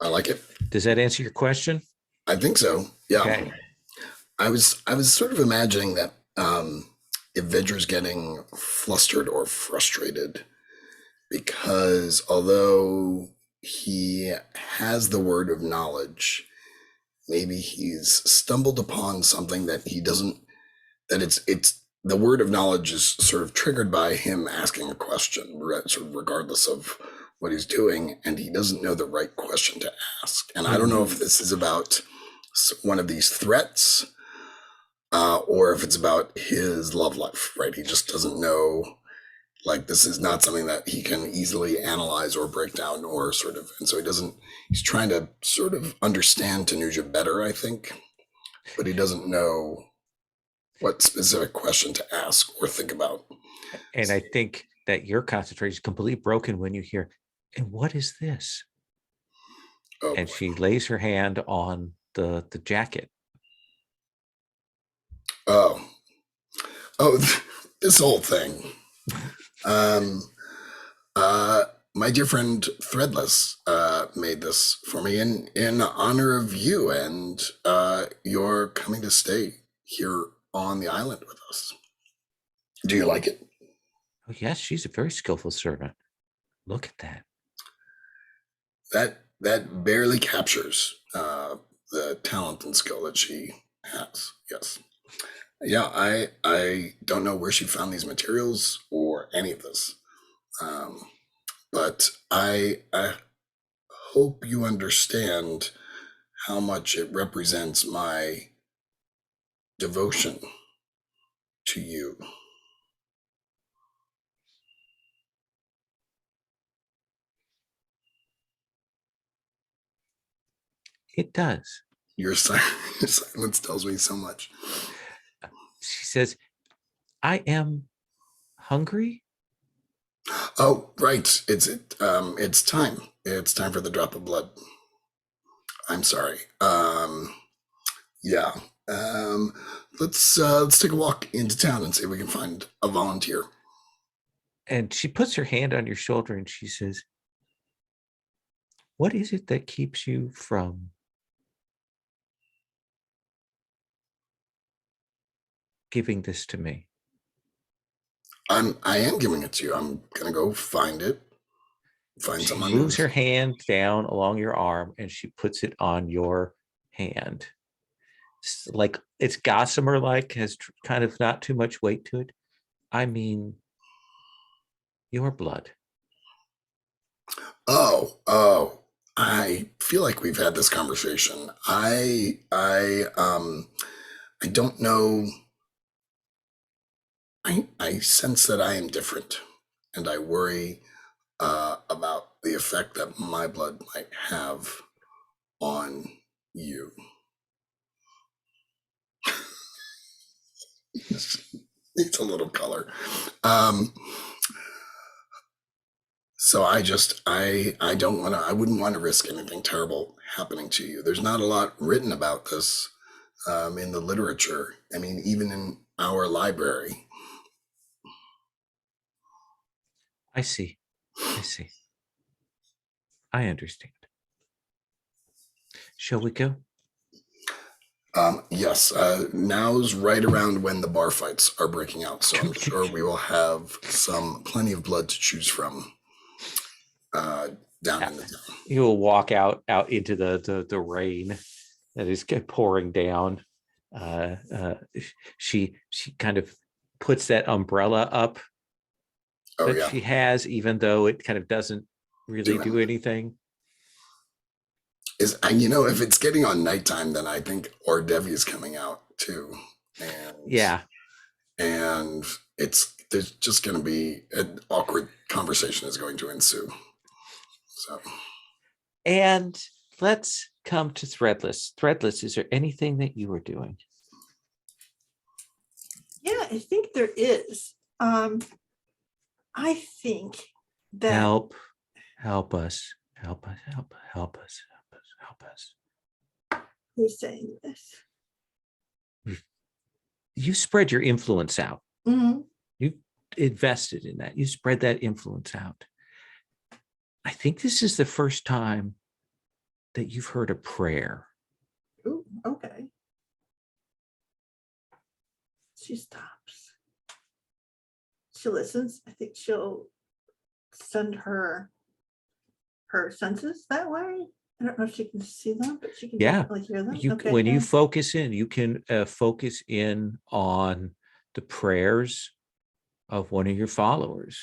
I like it. Does that answer your question? I think so. Yeah. Okay. I was sort of imagining that if Vidra's getting flustered or frustrated, because although he has the word of knowledge, maybe he's stumbled upon something that he doesn't, that it's the word of knowledge is sort of triggered by him asking a question, sort of regardless of what he's doing, and he doesn't know the right question to ask. And I don't know if this is about one of these threats, or if it's about his love life, right? He just doesn't know, like, this is not something that he can easily analyze or break down or sort of, and so he's trying to sort of understand Tanuja better, I think, but he doesn't know what specific question to ask or think about. And I think that your concentration is completely broken when you hear, and what is this? Oh, and boy. she lays her hand on the jacket. Oh, Oh, this whole thing. My dear friend Threadless made this for me in honor of you and your coming to stay here on the island with us. Do you like it? Oh, yes, she's a very skillful servant. Look at that. That barely captures the talent and skill that she has. Yes. Yeah, I don't know where she found these materials or any of this. But I hope you understand how much it represents my devotion to you. It does. Your silence tells me so much. She says, I am hungry. Oh, right. It's time. It's time for the drop of blood. I'm sorry. Yeah. Let's take a walk into town and see if we can find a volunteer. And she puts her hand on your shoulder and she says, what is it that keeps you from giving this to me? I am giving it to you. I'm gonna go find it. Find She someone. moves her hand down along your arm and she puts it on your hand. It's like it's gossamer like, has kind of not too much weight to it. I mean, your blood. Oh, I feel like we've had this conversation. I don't know. I sense that I am different, and I worry about the effect that my blood might have on you. It's a little color. So I wouldn't want to risk anything terrible happening to you. There's not a lot written about this in the literature. I mean, even in our library. I see. I understand. Shall we go? Yes, now's right around when the bar fights are breaking out. So I'm sure we will have plenty of blood to choose from down in the town. You will walk out into the rain that is pouring down. She kind of puts that umbrella up that she has, even though it kind of doesn't really do anything. If it's getting on nighttime, then I think Ordevi is coming out too. And there's just going to be an awkward conversation is going to ensue. So. And let's come to Threadless. Threadless, is there anything that you are doing? Yeah, I think there is. I think that help us. Who's saying this? You spread your influence out. Mm-hmm. You invested in that. You spread that influence out. I think this is the first time that you've heard a prayer. Ooh, okay. She stops. She listens. I think she'll send her senses that way. I don't know if she can see them, but she can definitely hear them. When you focus in, you can focus in on the prayers of one of your followers.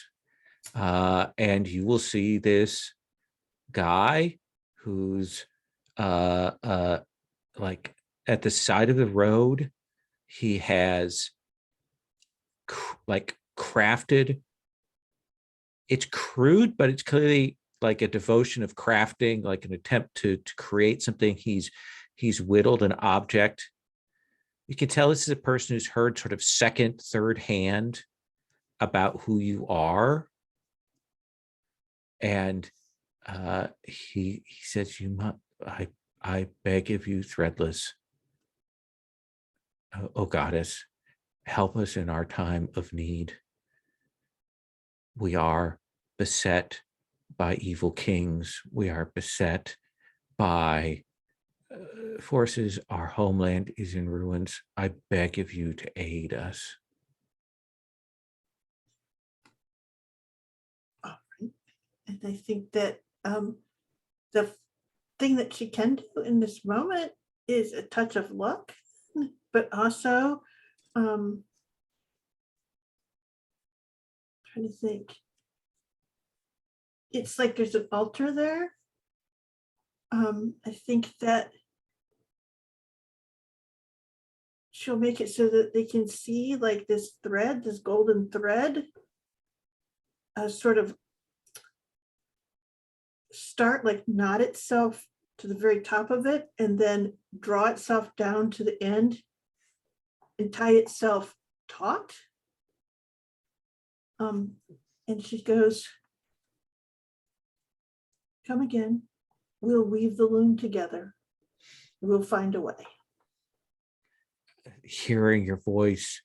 And you will see this guy who's like at the side of the road. He has crafted. It's crude, but it's clearly like a devotion of crafting, like an attempt to create something. He's whittled an object. You can tell this is a person who's heard sort of second, third hand about who you are. And he says, I beg of you, Threadless, oh goddess, help us in our time of need. We are beset by evil kings. We are beset by forces. Our homeland is in ruins. I beg of you to aid us. All right. And I think that the thing that she can do in this moment is a touch of luck, but also trying to think. It's like there's an altar there. I think that she'll make it so that they can see like this thread, this golden thread, sort of start like knot itself to the very top of it and then draw itself down to the end and tie itself taut. And she goes, come again, we'll weave the loom together. We'll find a way. Hearing your voice,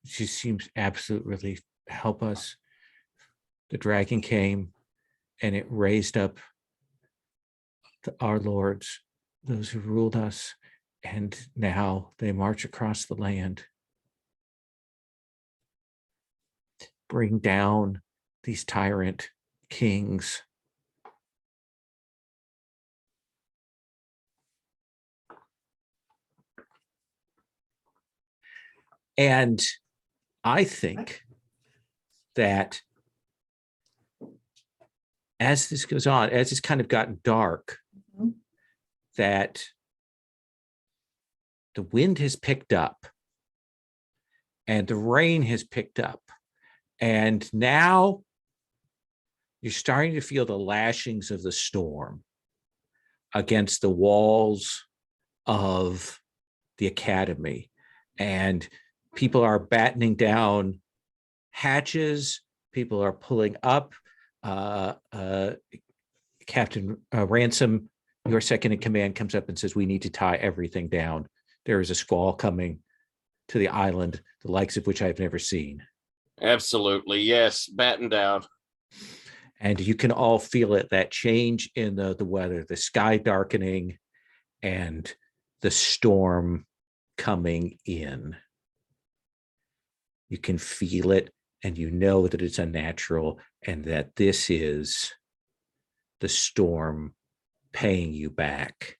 she seems absolute relief. Help us. The dragon came and it raised up our lords, those who ruled us, and now they march across the land. Bring down these tyrant kings. And I think that as this goes on, as it's kind of gotten dark, that the wind has picked up and the rain has picked up. And now you're starting to feel the lashings of the storm against the walls of the academy. And people are battening down hatches. People are pulling up. Captain Ransom, your second in command, comes up and says, we need to tie everything down. There is a squall coming to the island, the likes of which I've never seen. Absolutely. Yes. Batten down. And you can all feel it, that change in the weather, the sky darkening and the storm coming in. You can feel it and you know that it's unnatural and that this is the storm paying you back,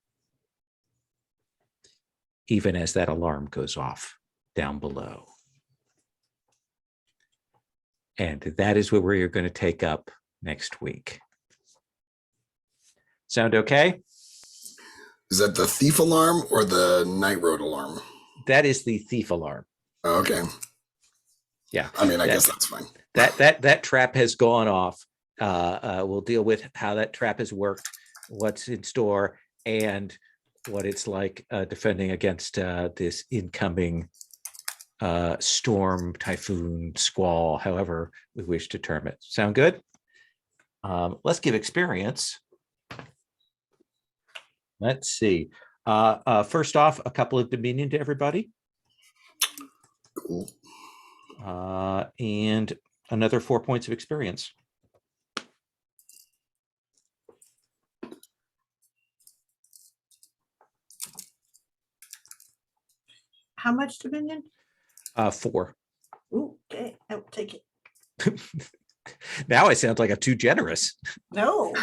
even as that alarm goes off down below. And that is where we're going to take up next week. Sound okay? Is that the thief alarm or the night road alarm? That is the thief alarm. Okay. Yeah. I mean, I guess that's fine. That trap has gone off. We'll deal with how that trap has worked, what's in store, and what it's like defending against this incoming storm, typhoon, squall, however we wish to term it. Sound good? Let's give experience. Let's see. First off, a couple of Dominion to everybody. Cool. And another 4 points of experience. How much Dominion? 4. Ooh, okay, I'll take it. Now I sound like I'm too generous. No,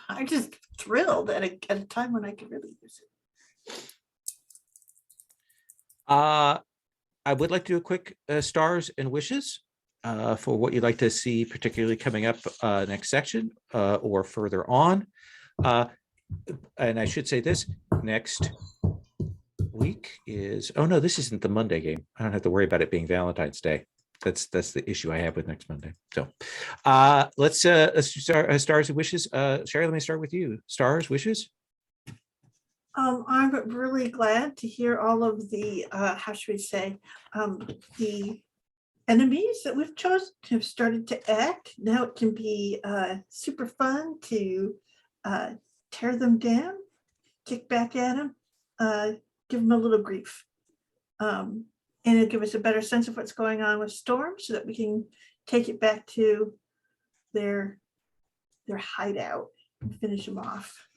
I'm just thrilled at a time when I can really use it. I would like to do a quick stars and wishes for what you'd like to see, particularly coming up next section or further on. And I should say this, next week is, oh no, this isn't the Monday game. I don't have to worry about it being Valentine's Day. That's the issue I have with next Monday. So let's start stars and wishes. Sherry, let me start with you. Stars, wishes. I'm really glad to hear all of the, how should we say, the enemies that we've chosen have started to act. Now it can be super fun to tear them down, kick back at them, give them a little grief. and it'll give us a better sense of what's going on with Storm so that we can take it back to their hideout and finish them off.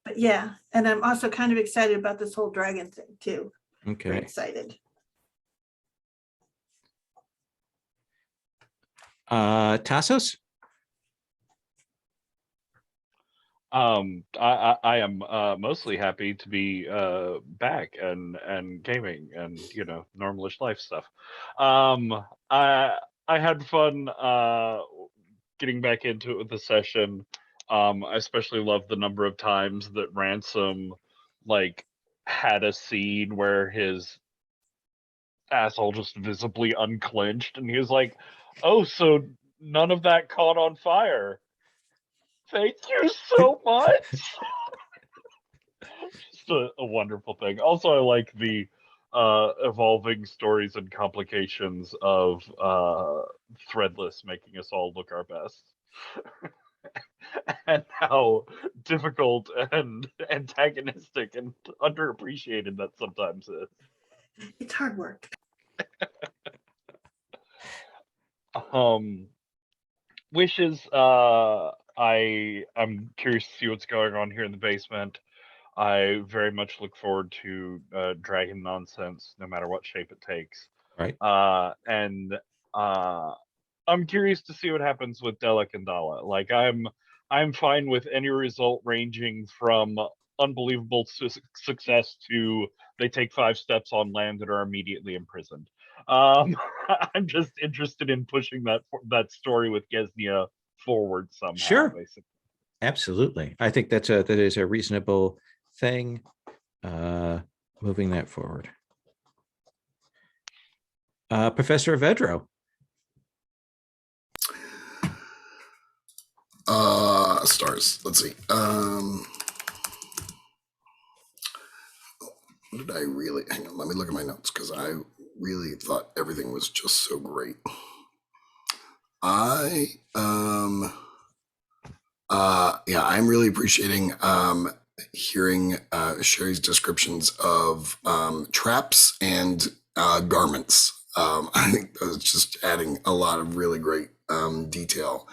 But yeah, and I'm also kind of excited about this whole dragon thing too. Very Okay. excited. Tassos? I am mostly happy to be back and gaming and normalish life stuff. I had fun getting back into it with the session. I especially love the number of times that Ransom like had a scene where his asshole just visibly unclenched and he was like, "Oh, so none of that caught on fire. Thank you so much." Just a wonderful thing. Also, I like the evolving stories and complications of Threadless making us all look our best. And how difficult and antagonistic and underappreciated that sometimes is. It's hard work. Wishes, I'm curious to see what's going on here in the basement. I very much look forward to dragon nonsense, no matter what shape it takes. Right. And I'm curious to see what happens with Delek and Dala. Like, I'm fine with any result ranging from unbelievable success to they take 5 steps on land and are immediately imprisoned. I'm just interested in pushing that story with Gesnia forward somehow. Sure. Basically. Absolutely. I think that is a reasonable thing. Moving that forward. Professor Vedro. Stars. Let's see. What did I really hang on? Let me look at my notes because I really thought everything was just so great. Yeah, I'm really appreciating hearing Sherry's descriptions of traps and garments. I think that was just adding a lot of really great detail.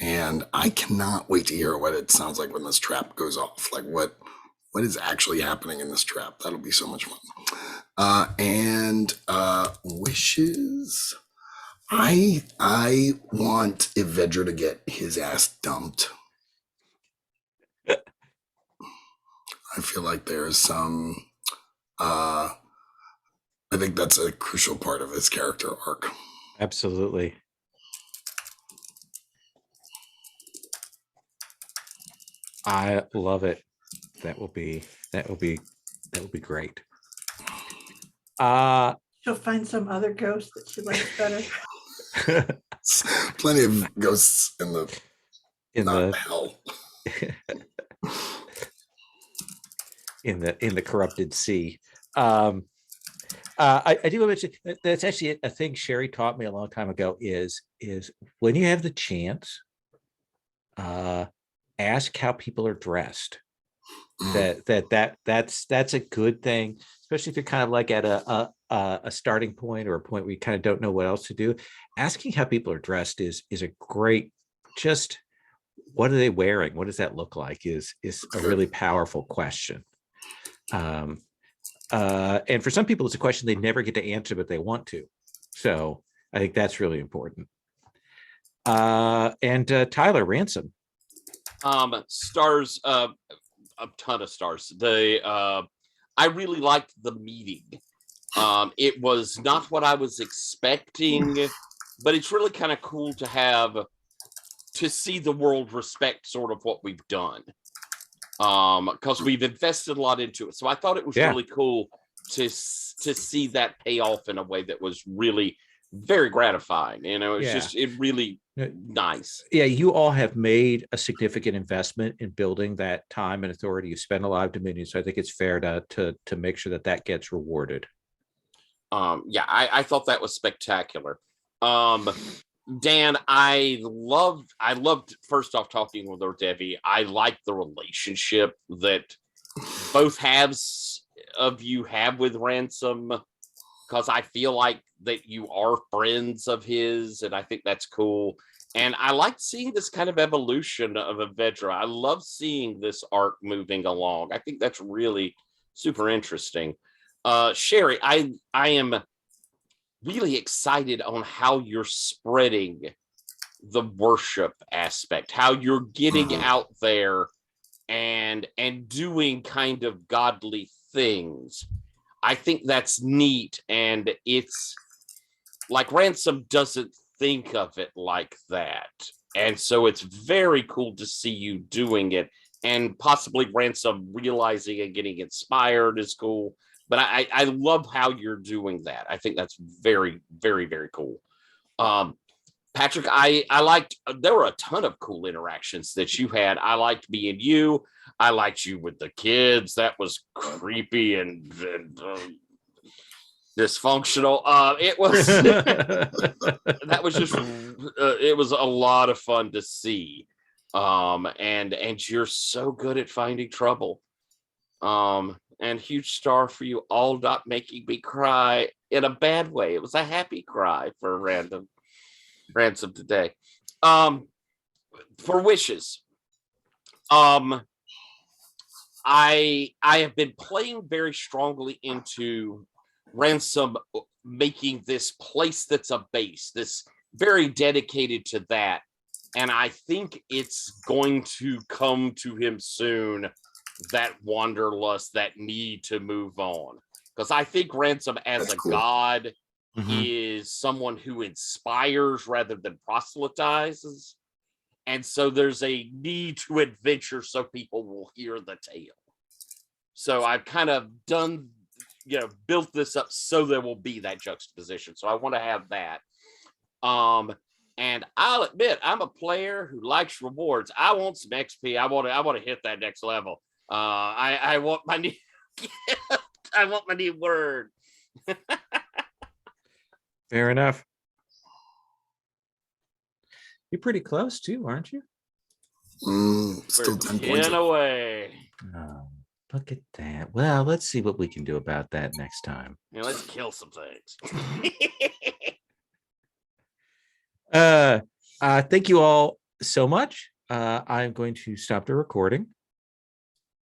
And I cannot wait to hear what it sounds like when this trap goes off. Like what is actually happening in this trap. That'll be so much fun. And wishes. I want Evedra to get his ass dumped. I feel like there's some I think that's a crucial part of his character arc. Absolutely. I love it. That will be great. She'll find some other ghost that she likes better. Plenty of ghosts in the hell. in the corrupted sea. I do want to mention that's actually a thing Sherry taught me a long time ago is when you have the chance, ask how people are dressed. That's a good thing, especially if you're kind of like at a starting point or a point where you kind of don't know what else to do. Asking how people are dressed is a great, just what are they wearing? What does that look like is a really powerful question. And for some people, it's a question they never get to answer, but they want to. So I think that's really important. And Tyler, Ransom. Stars, a ton of stars. I really liked the meeting. It was not what I was expecting, but it's really kind of cool to see the world respect sort of what we've done. Because we've invested a lot into it. So I thought it was really cool to see that pay off in a way that was really very gratifying. It's really nice. Yeah, you all have made a significant investment in building that time and authority. You spend a lot of Dominion, so I think it's fair to make sure that gets rewarded. I thought that was spectacular. Dan, I loved first off talking with Devi. I like the relationship that both halves of you have with Ransom. because I feel like that you are friends of his, and I think that's cool. And I like seeing this kind of evolution of Avedra. I love seeing this arc moving along. I think that's really super interesting. Sherry, I am really excited on how you're spreading the worship aspect, how you're getting out there and doing kind of godly things. I think that's neat, and it's like Ransom doesn't think of it like that, and so it's very cool to see you doing it, and possibly Ransom realizing and getting inspired is cool. But I love how you're doing that. I think that's very, very, very cool. Patrick, I liked, there were a ton of cool interactions that you had. I liked being you. I liked you with the kids. That was creepy and dysfunctional. It was, that was just, it was a lot of fun to see. And you're so good at finding trouble. And huge star for you, all not making me cry in a bad way. It was a happy cry for Ransom today. For wishes, I have been playing very strongly into Ransom making this place that's a base, this very dedicated to that, and I think it's going to come to him soon, that wanderlust, that need to move on, because I think Ransom as a god is someone who inspires rather than proselytizes, and so there's a need to adventure so people will hear the tale. So I've kind of done, built this up so there will be that juxtaposition. So I want to have that. And I'll admit, I'm a player who likes rewards. I want some XP. I want to hit that next level. I want my new I want my new word. Fair enough. You're pretty close too, aren't you? Still 10 points away. Oh, look at that. Well, let's see what we can do about that next time. Let's kill some things. Thank you all so much. I'm going to stop the recording.